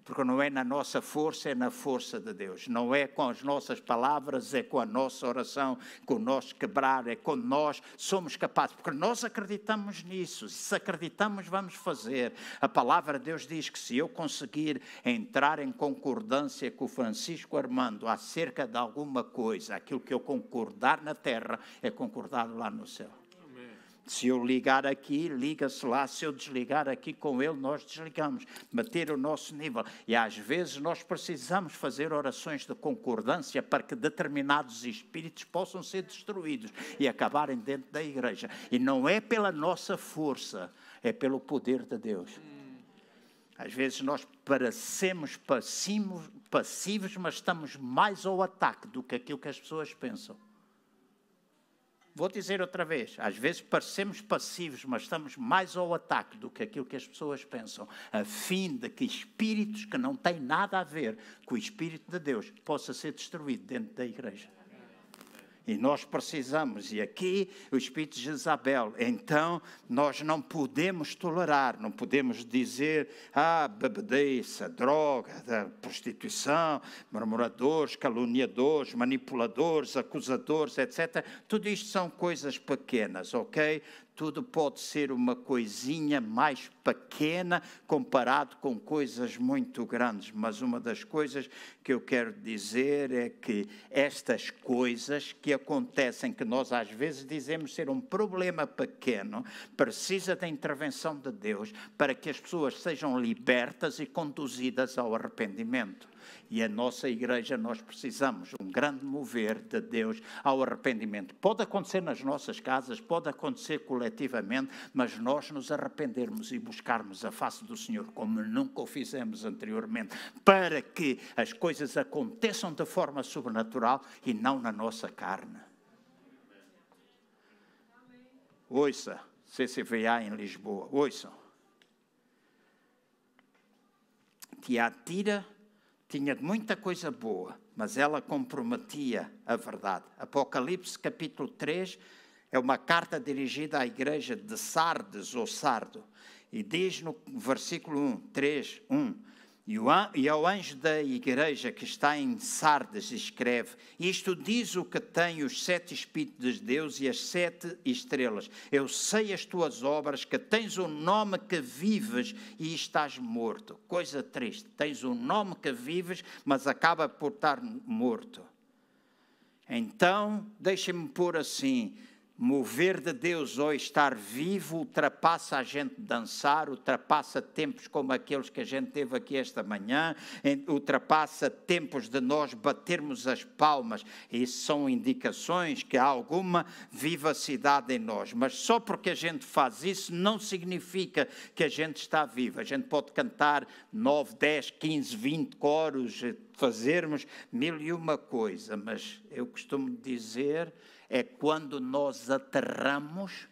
Porque não é na nossa força, é na força de Deus. Não é com as nossas palavras, é com a nossa oração, com o nosso quebrar, é quando nós somos capazes. Porque nós acreditamos nisso. Se acreditamos, vamos fazer. A palavra de Deus diz que se eu conseguir entrar em concordância com o Francisco Armando acerca de alguma coisa, aquilo que eu concordar na terra é concordado lá no céu. Se eu ligar aqui, liga-se lá. Se eu desligar aqui com ele, nós desligamos. Manter o nosso nível. E às vezes nós precisamos fazer orações de concordância para que determinados espíritos possam ser destruídos e acabarem dentro da igreja. E não é pela nossa força, é pelo poder de Deus. Às vezes nós parecemos passivos, mas estamos mais ao ataque do que aquilo que as pessoas pensam. Vou dizer outra vez, às vezes parecemos passivos, mas estamos mais ao ataque do que aquilo que as pessoas pensam, a fim de que espíritos que não têm nada a ver com o Espírito de Deus possa ser destruído dentro da igreja. E nós precisamos, e aqui o espírito de Jezabel, então nós não podemos tolerar, não podemos dizer, bebediça, droga, prostituição, murmuradores, caluniadores, manipuladores, acusadores, etc. Tudo isto são coisas pequenas, ok? Tudo pode ser uma coisinha mais pequena comparado com coisas muito grandes. Mas uma das coisas que eu quero dizer é que estas coisas que acontecem, que nós às vezes dizemos ser um problema pequeno, precisa da intervenção de Deus para que as pessoas sejam libertas e conduzidas ao arrependimento. E a nossa igreja, nós precisamos de um grande mover de Deus ao arrependimento. Pode acontecer nas nossas casas, pode acontecer coletivamente, mas nós nos arrependermos e buscarmos a face do Senhor como nunca o fizemos anteriormente, para que as coisas aconteçam de forma sobrenatural e não na nossa carne. Ouça, CCVA em Lisboa, ouçam. Tiatira tinha muita coisa boa, mas ela comprometia a verdade. Apocalipse capítulo 3 é uma carta dirigida à igreja de Sardes ou Sardo. E diz no versículo 3:1, e ao anjo da igreja que está em Sardes escreve, isto diz o que tem os 7 Espíritos de Deus e as 7 estrelas. Eu sei as tuas obras, que tens um nome que vives e estás morto. Coisa triste, tens um nome que vives, mas acaba por estar morto. Então, deixem-me pôr assim, mover de Deus ou estar vivo ultrapassa a gente dançar, ultrapassa tempos como aqueles que a gente teve aqui esta manhã, ultrapassa tempos de nós batermos as palmas. Isso são indicações que há alguma vivacidade em nós. Mas só porque a gente faz isso não significa que a gente está vivo. A gente pode cantar 9, 10, 15, 20 coros, fazermos 1001 coisa, mas eu costumo dizer é quando nós aterramos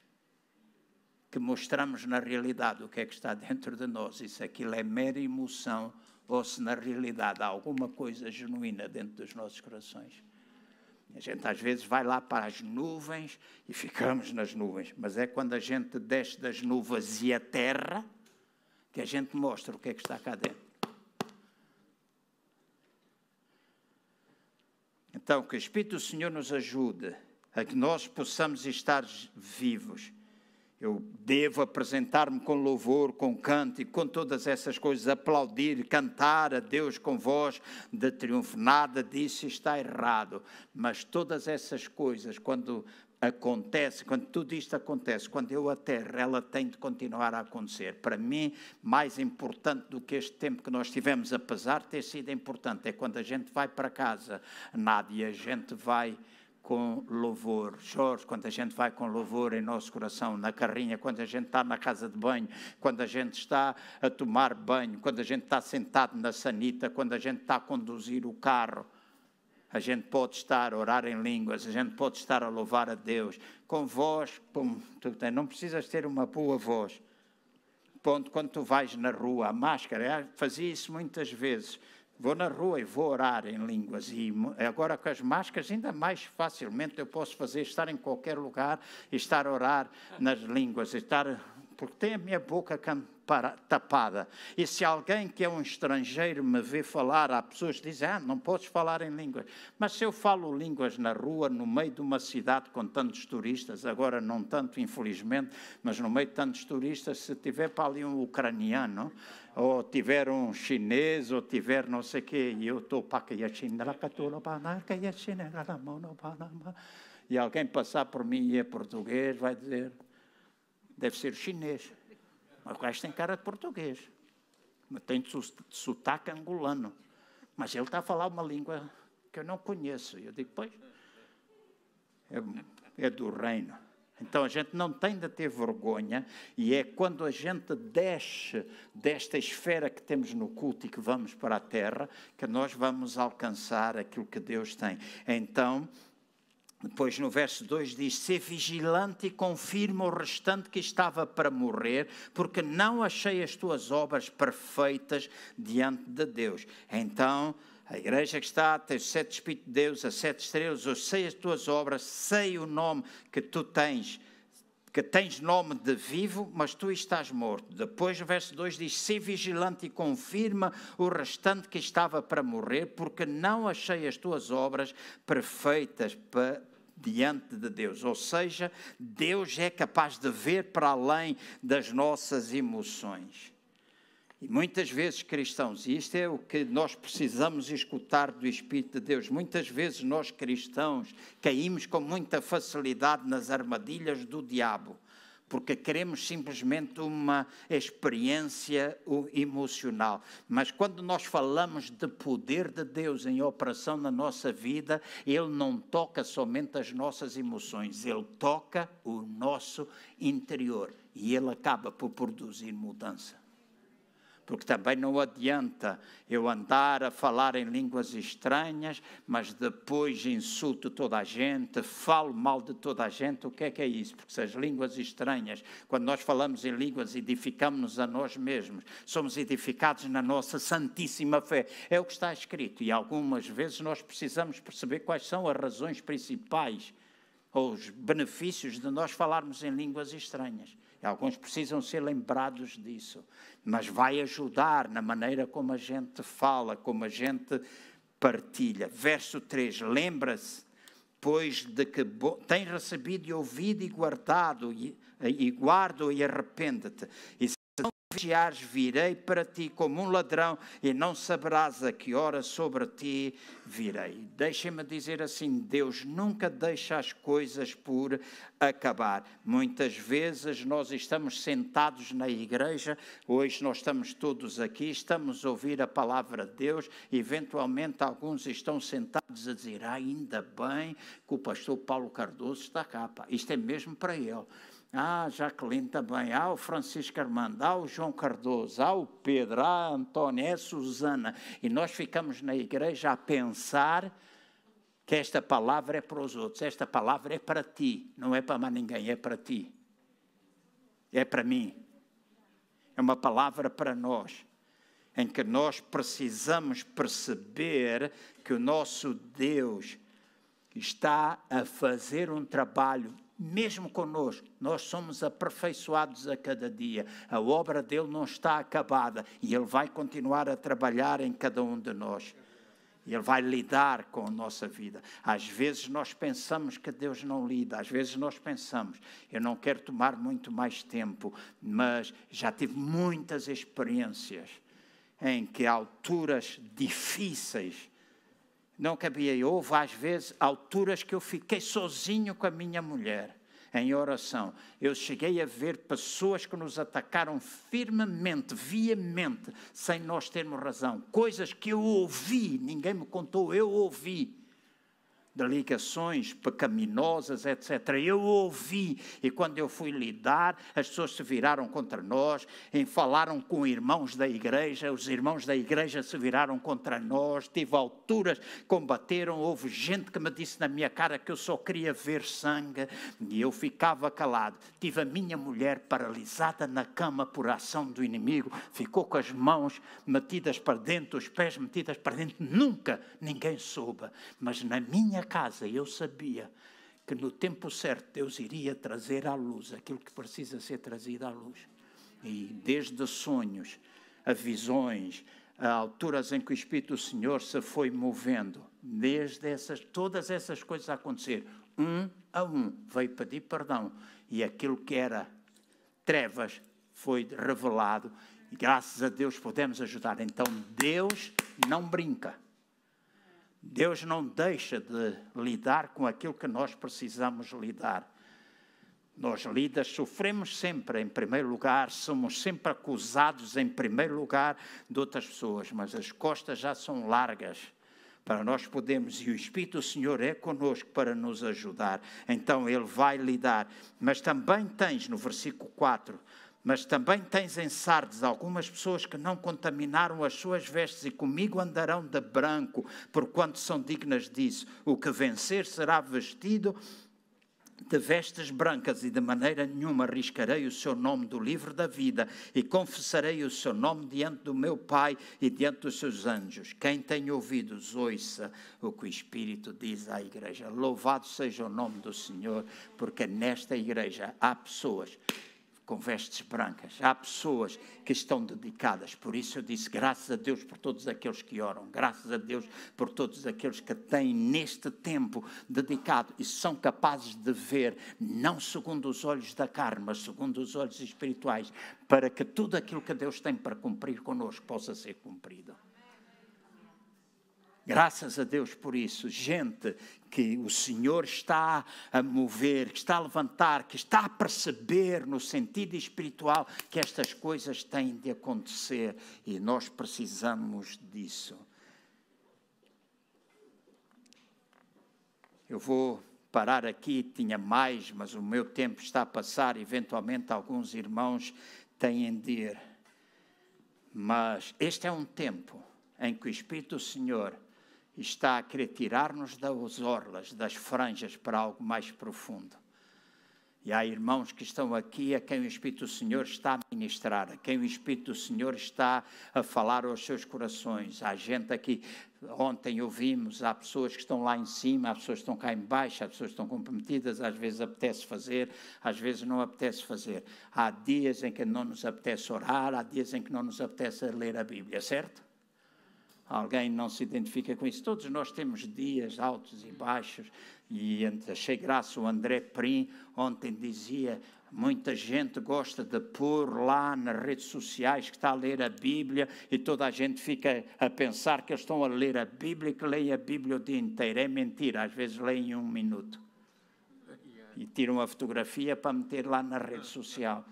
que mostramos na realidade o que é que está dentro de nós. E se aquilo é mera emoção ou se na realidade há alguma coisa genuína dentro dos nossos corações. A gente às vezes vai lá para as nuvens e ficamos nas nuvens, mas é quando a gente desce das nuvens e aterra que a gente mostra o que é que está cá dentro. Então, que o Espírito do Senhor nos ajude a que nós possamos estar vivos. Eu devo apresentar-me com louvor, com cântico, com todas essas coisas, aplaudir, cantar a Deus com voz de triunfo. Nada disso está errado. Mas todas essas coisas, quando acontece, quando tudo isto acontece, quando eu aterro, ela tem de continuar a acontecer. Para mim, mais importante do que este tempo que nós tivemos, apesar de ter sido importante, é quando a gente vai para casa, Nádia, a gente vai com louvor. Jorge, quando a gente vai com louvor em nosso coração, na carrinha, quando a gente está na casa de banho, quando a gente está a tomar banho, quando a gente está sentado na sanita, quando a gente está a conduzir o carro, a gente pode estar a orar em línguas, a gente pode estar a louvar a Deus, com voz, não precisas ter uma boa voz. Quando tu vais na rua, a máscara, fazia isso muitas vezes. Vou na rua e vou orar em línguas. E agora com as máscaras, ainda mais facilmente eu posso estar em qualquer lugar e estar a orar nas línguas. Porque tem a minha boca tapada. E se alguém que é um estrangeiro me vê falar, há pessoas que dizem, não podes falar em línguas. Mas se eu falo línguas na rua, no meio de uma cidade com tantos turistas, agora não tanto, infelizmente, mas no meio de tantos turistas, se tiver para ali um ucraniano, ou tiver um chinês, ou tiver não sei o quê, e eu estou para e alguém passar por mim e é português, vai dizer, deve ser chinês. Mas o gajo tem cara de português, tem sotaque angolano, mas ele está a falar uma língua que eu não conheço. Eu digo, pois, é do reino. Então a gente não tem de ter vergonha, e é quando a gente desce desta esfera que temos no culto e que vamos para a terra, que nós vamos alcançar aquilo que Deus tem. Então, depois no verso 2 diz, ser vigilante e confirma o restante que estava para morrer, porque não achei as tuas obras perfeitas diante de Deus. Então, a igreja que está, tem os 7 Espíritos de Deus, as 7 estrelas, eu sei as tuas obras, sei o nome que tu tens, que tens nome de vivo, mas tu estás morto. Depois o verso 2 diz, ser vigilante e confirma o restante que estava para morrer, porque não achei as tuas obras perfeitas diante de Deus. Ou seja, Deus é capaz de ver para além das nossas emoções. E muitas vezes, cristãos, e isto é o que nós precisamos escutar do Espírito de Deus, muitas vezes nós cristãos caímos com muita facilidade nas armadilhas do diabo, porque queremos simplesmente uma experiência emocional. Mas quando nós falamos de poder de Deus em operação na nossa vida, Ele não toca somente as nossas emoções, Ele toca o nosso interior e Ele acaba por produzir mudança. Porque também não adianta eu andar a falar em línguas estranhas, mas depois insulto toda a gente, falo mal de toda a gente. O que é isso? Porque se as línguas estranhas, quando nós falamos em línguas, edificamos-nos a nós mesmos, somos edificados na nossa santíssima fé. É o que está escrito. E algumas vezes nós precisamos perceber quais são as razões principais ou os benefícios de nós falarmos em línguas estranhas. E alguns precisam ser lembrados disso, mas vai ajudar na maneira como a gente fala, como a gente partilha. Verso 3, lembra-se, pois, de que tem recebido e ouvido e guardado, e guarda e arrepende-te. E se não vigiares, virei para ti como um ladrão, e não saberás a que hora sobre ti virei. Deixem-me dizer assim, Deus nunca deixa as coisas por acabar. Muitas vezes nós estamos sentados na igreja, hoje nós estamos todos aqui, estamos a ouvir a palavra de Deus, e eventualmente alguns estão sentados a dizer, ainda bem que o pastor Paulo Cardoso está cá, pá. Isto é mesmo para ele. Jacqueline também, o Francisco Armando, o João Cardoso, o Pedro, a Antónia, a Susana. E nós ficamos na igreja a pensar que esta palavra é para os outros, esta palavra é para ti, não é para mais ninguém, é para ti. É para mim. É uma palavra para nós, em que nós precisamos perceber que o nosso Deus está a fazer um trabalho, mesmo connosco. Nós somos aperfeiçoados a cada dia. A obra dele não está acabada e ele vai continuar a trabalhar em cada um de nós. Ele vai lidar com a nossa vida. Às vezes nós pensamos que Deus não lida, às vezes nós pensamos, eu não quero tomar muito mais tempo, mas já tive muitas experiências em que há alturas difíceis não cabia. Houve às vezes alturas que eu fiquei sozinho com a minha mulher em oração. Eu cheguei a ver pessoas que nos atacaram firmemente, veemente, sem nós termos razão. Coisas que eu ouvi, ninguém me contou, eu ouvi. De ligações pecaminosas, etc. Eu ouvi, e quando eu fui lidar, as pessoas se viraram contra nós, falaram com irmãos da igreja, os irmãos da igreja se viraram contra nós, tive alturas, combateram, houve gente que me disse na minha cara que eu só queria ver sangue, e eu ficava calado. Tive a minha mulher paralisada na cama por ação do inimigo, ficou com as mãos metidas para dentro, os pés metidos para dentro, nunca ninguém soube, mas na minha casa eu sabia que no tempo certo Deus iria trazer à luz aquilo que precisa ser trazido à luz. E desde sonhos a visões, a alturas em que o Espírito do Senhor se foi movendo, desde todas essas coisas a acontecer, um a um, veio pedir perdão. E aquilo que era trevas foi revelado. E graças a Deus podemos ajudar. Então Deus não brinca. Deus não deixa de lidar com aquilo que nós precisamos lidar. Nós líderes sofremos sempre em primeiro lugar, somos sempre acusados em primeiro lugar de outras pessoas, mas as costas já são largas para nós podermos, e o Espírito do Senhor é conosco para nos ajudar. Então Ele vai lidar. Mas também tens, no versículo 4, mas também tens em Sardes algumas pessoas que não contaminaram as suas vestes e comigo andarão de branco, porquanto são dignas disso. O que vencer será vestido de vestes brancas e de maneira nenhuma riscarei o seu nome do livro da vida e confessarei o seu nome diante do meu Pai e diante dos seus anjos. Quem tem ouvidos, ouça o que o Espírito diz à igreja. Louvado seja o nome do Senhor, porque nesta igreja há pessoas com vestes brancas, há pessoas que estão dedicadas. Por isso eu disse, graças a Deus por todos aqueles que oram, graças a Deus por todos aqueles que têm neste tempo dedicado e são capazes de ver, não segundo os olhos da carne, mas segundo os olhos espirituais, para que tudo aquilo que Deus tem para cumprir connosco possa ser cumprido. Graças a Deus por isso, gente que o Senhor está a mover, que está a levantar, que está a perceber no sentido espiritual que estas coisas têm de acontecer e nós precisamos disso. Eu vou parar aqui, tinha mais, mas o meu tempo está a passar, eventualmente alguns irmãos têm de ir. Mas este é um tempo em que o Espírito do Senhor está a querer tirar-nos das orlas, das franjas, para algo mais profundo. E há irmãos que estão aqui a quem o Espírito do Senhor está a ministrar, a quem o Espírito do Senhor está a falar aos seus corações. Há gente aqui, ontem ouvimos, há pessoas que estão lá em cima, há pessoas que estão cá em baixo, há pessoas que estão comprometidas, às vezes apetece fazer, às vezes não apetece fazer. Há dias em que não nos apetece orar, há dias em que não nos apetece ler a Bíblia, certo? Alguém não se identifica com isso? Todos nós temos dias altos e baixos, e achei graça o André Prim ontem dizia, muita gente gosta de pôr lá nas redes sociais que está a ler a Bíblia e toda a gente fica a pensar que eles estão a ler a Bíblia e que leem a Bíblia o dia inteiro. É mentira, às vezes leem 1 minuto e tiram a fotografia para meter lá na rede social.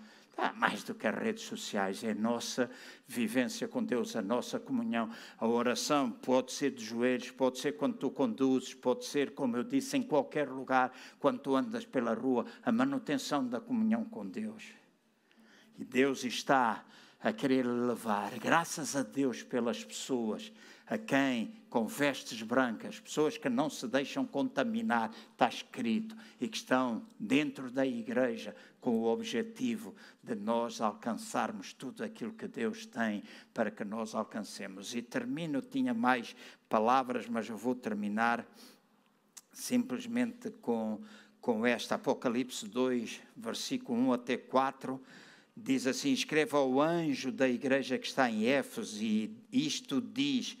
Mais do que as redes sociais, é a nossa vivência com Deus, a nossa comunhão. A oração pode ser de joelhos, pode ser quando tu conduzes, pode ser, como eu disse, em qualquer lugar, quando tu andas pela rua, a manutenção da comunhão com Deus. E Deus está a querer levar, graças a Deus pelas pessoas, a quem com vestes brancas, pessoas que não se deixam contaminar, está escrito, e que estão dentro da igreja com o objetivo de nós alcançarmos tudo aquilo que Deus tem para que nós alcancemos. E termino, tinha mais palavras, mas eu vou terminar simplesmente com esta. Apocalipse 2, versículo 1 até 4, diz assim, escreva ao anjo da igreja que está em Éfeso, e isto diz,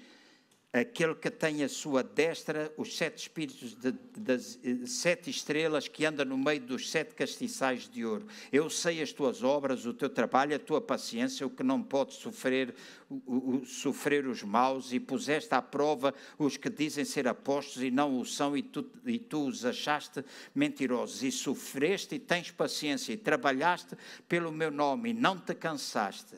aquele que tem a sua destra os 7 espíritos das 7 estrelas que anda no meio dos 7 castiçais de ouro. Eu sei as tuas obras, o teu trabalho, a tua paciência, o que não podes sofrer os maus, e puseste à prova os que dizem ser apóstolos e não o são, e tu os achaste mentirosos, e sofreste e tens paciência, e trabalhaste pelo meu nome e não te cansaste.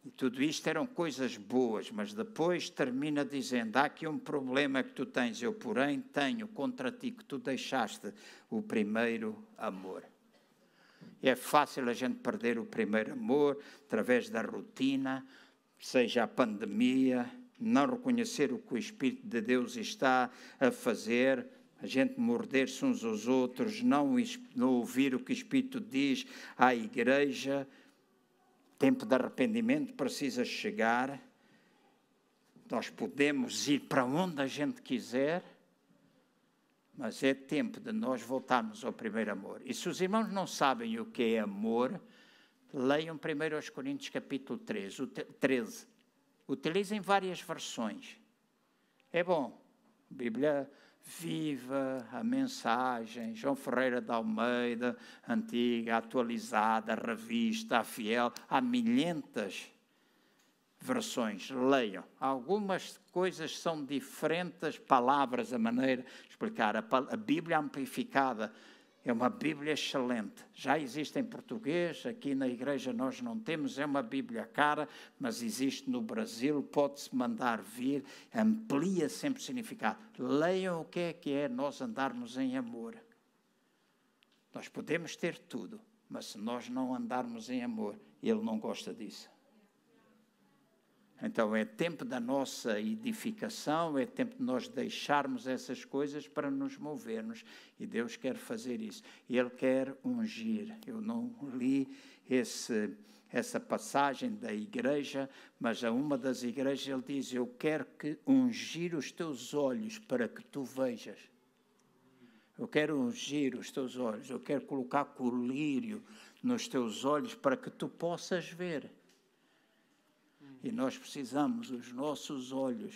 E tudo isto eram coisas boas, mas depois termina dizendo, há aqui um problema que tu tens, eu porém tenho contra ti que tu deixaste o primeiro amor. É fácil a gente perder o primeiro amor através da rotina, seja a pandemia, não reconhecer o que o Espírito de Deus está a fazer, a gente morder-se uns aos outros, não ouvir o que o Espírito diz à igreja. Tempo de arrependimento precisa chegar, nós podemos ir para onde a gente quiser, mas é tempo de nós voltarmos ao primeiro amor. E se os irmãos não sabem o que é amor, Leiam 1 Coríntios capítulo 13. Utilizem várias versões. É bom. Bíblia Viva, a Mensagem, João Ferreira de Almeida, Antiga, Atualizada, Revista, a Fiel. Há milhentas versões. Leiam. Algumas coisas são diferentes, palavras, a maneira de explicar. A Bíblia amplificada é uma Bíblia excelente. Já existe em português, aqui na igreja nós não temos, é uma Bíblia cara, mas existe no Brasil, pode-se mandar vir, amplia sempre o significado. Leiam o que é nós andarmos em amor. Nós podemos ter tudo, mas se nós não andarmos em amor, Ele não gosta disso. Então é tempo da nossa edificação, é tempo de nós deixarmos essas coisas para nos movermos. E Deus quer fazer isso. Ele quer ungir. Eu não li essa passagem da igreja, mas a uma das igrejas ele diz: eu quero que ungir os teus olhos para que tu vejas. Eu quero ungir os teus olhos. Eu quero colocar colírio nos teus olhos para que tu possas ver. E nós precisamos os nossos olhos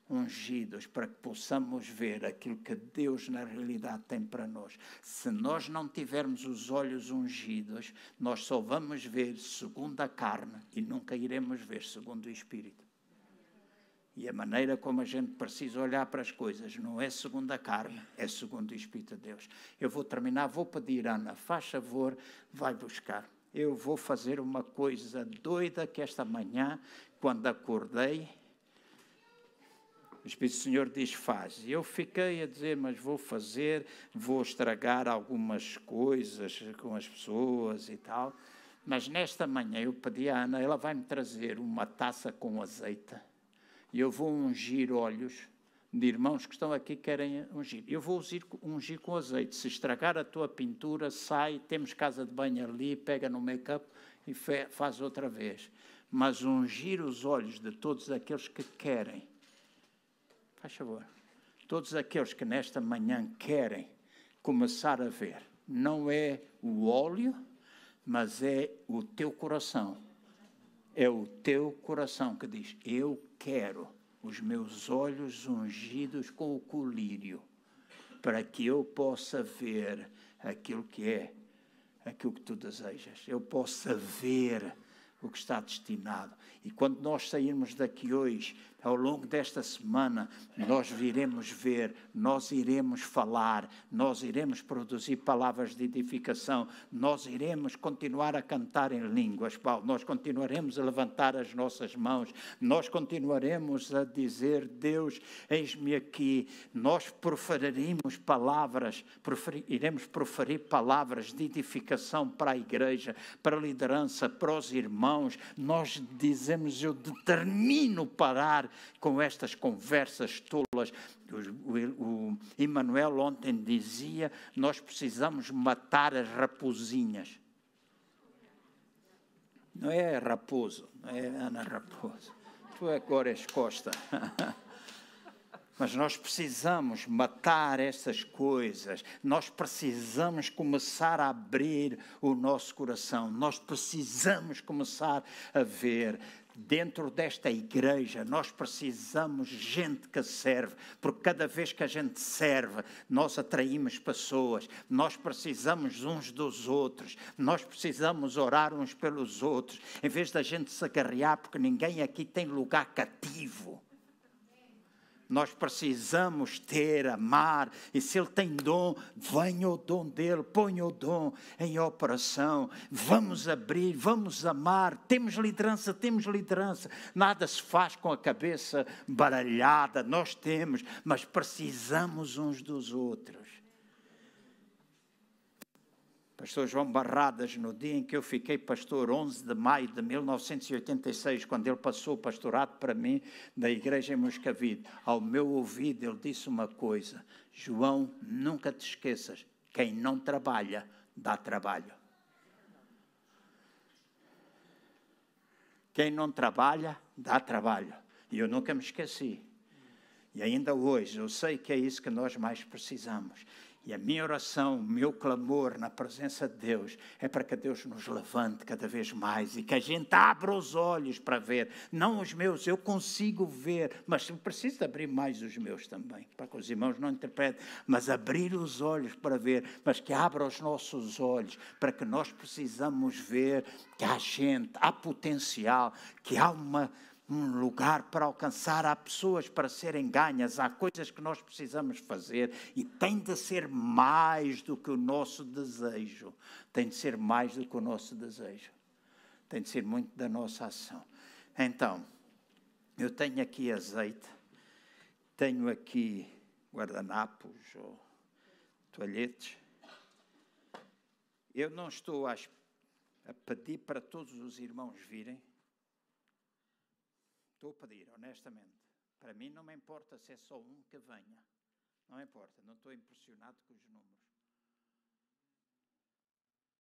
ungidos para que possamos ver aquilo que Deus na realidade tem para nós. Se nós não tivermos os olhos ungidos, nós só vamos ver segundo a carne e nunca iremos ver segundo o Espírito. E a maneira como a gente precisa olhar para as coisas não é segundo a carne, é segundo o Espírito de Deus. Eu vou terminar, vou pedir, Ana, faz favor, vai buscar. Eu vou fazer uma coisa doida que esta manhã, quando acordei, o Espírito do Senhor diz, faz. E eu fiquei a dizer, mas vou fazer, vou estragar algumas coisas com as pessoas e tal. Mas nesta manhã eu pedi à Ana, ela vai-me trazer uma taça com azeite. E eu vou ungir olhos de irmãos que estão aqui que querem ungir. Eu vou ungir com azeite. Se estragar a tua pintura, sai, temos casa de banho ali, pega no make-up e faz outra vez. Mas ungir os olhos de todos aqueles que querem. Faz favor. Todos aqueles que nesta manhã querem começar a ver. Não é o óleo, mas é o teu coração. É o teu coração que diz, eu quero os meus olhos ungidos com o colírio, para que eu possa ver aquilo que é, aquilo que tu desejas. Eu possa ver o que está destinado. E quando nós sairmos daqui hoje, ao longo desta semana, nós viremos ver, nós iremos falar, nós iremos produzir palavras de edificação, nós iremos continuar a cantar em línguas, Paulo, nós continuaremos a levantar as nossas mãos, nós continuaremos a dizer, Deus, eis-me aqui, nós proferiremos palavras, iremos proferir palavras de edificação para a igreja, para a liderança, para os irmãos, nós dizemos, eu determino parar com estas conversas tolas. O Emmanuel ontem dizia, nós precisamos matar as raposinhas. Não é Raposo, não é Ana Raposo. Tu agora és Costa. Mas nós precisamos matar essas coisas, nós precisamos começar a abrir o nosso coração, nós precisamos começar a ver. Dentro desta igreja, nós precisamos de gente que serve, porque cada vez que a gente serve, nós atraímos pessoas, nós precisamos uns dos outros, nós precisamos orar uns pelos outros, em vez da gente se agarrear, porque ninguém aqui tem lugar cativo. Nós precisamos ter, amar, e se ele tem dom, venha o dom dele, ponha o dom em operação, vamos abrir, vamos amar, temos liderança, nada se faz com a cabeça baralhada, nós temos, mas precisamos uns dos outros. Pastor João Barradas, no dia em que eu fiquei pastor, 11 de maio de 1986, quando ele passou o pastorado para mim, da igreja em Moscavide, ao meu ouvido ele disse uma coisa, João, nunca te esqueças, quem não trabalha, dá trabalho. Quem não trabalha, dá trabalho. E eu nunca me esqueci. E ainda hoje, eu sei que é isso que nós mais precisamos. E a minha oração, o meu clamor na presença de Deus é para que Deus nos levante cada vez mais e que a gente abra os olhos para ver. Não os meus, eu consigo ver, mas preciso abrir mais os meus também, para que os irmãos não interpretem, mas abrir os olhos para ver, mas que abra os nossos olhos para que nós precisamos ver que há gente, há potencial, que há um lugar para alcançar, há pessoas para serem ganhas, há coisas que nós precisamos fazer e tem de ser mais do que o nosso desejo. Tem de ser mais do que o nosso desejo. Tem de ser muito da nossa ação. Então, eu tenho aqui azeite, tenho aqui guardanapos ou toalhetes. Eu não estou a pedir para todos os irmãos virem. Estou a pedir, honestamente. Para mim não me importa se é só um que venha. Não importa, não estou impressionado com os números.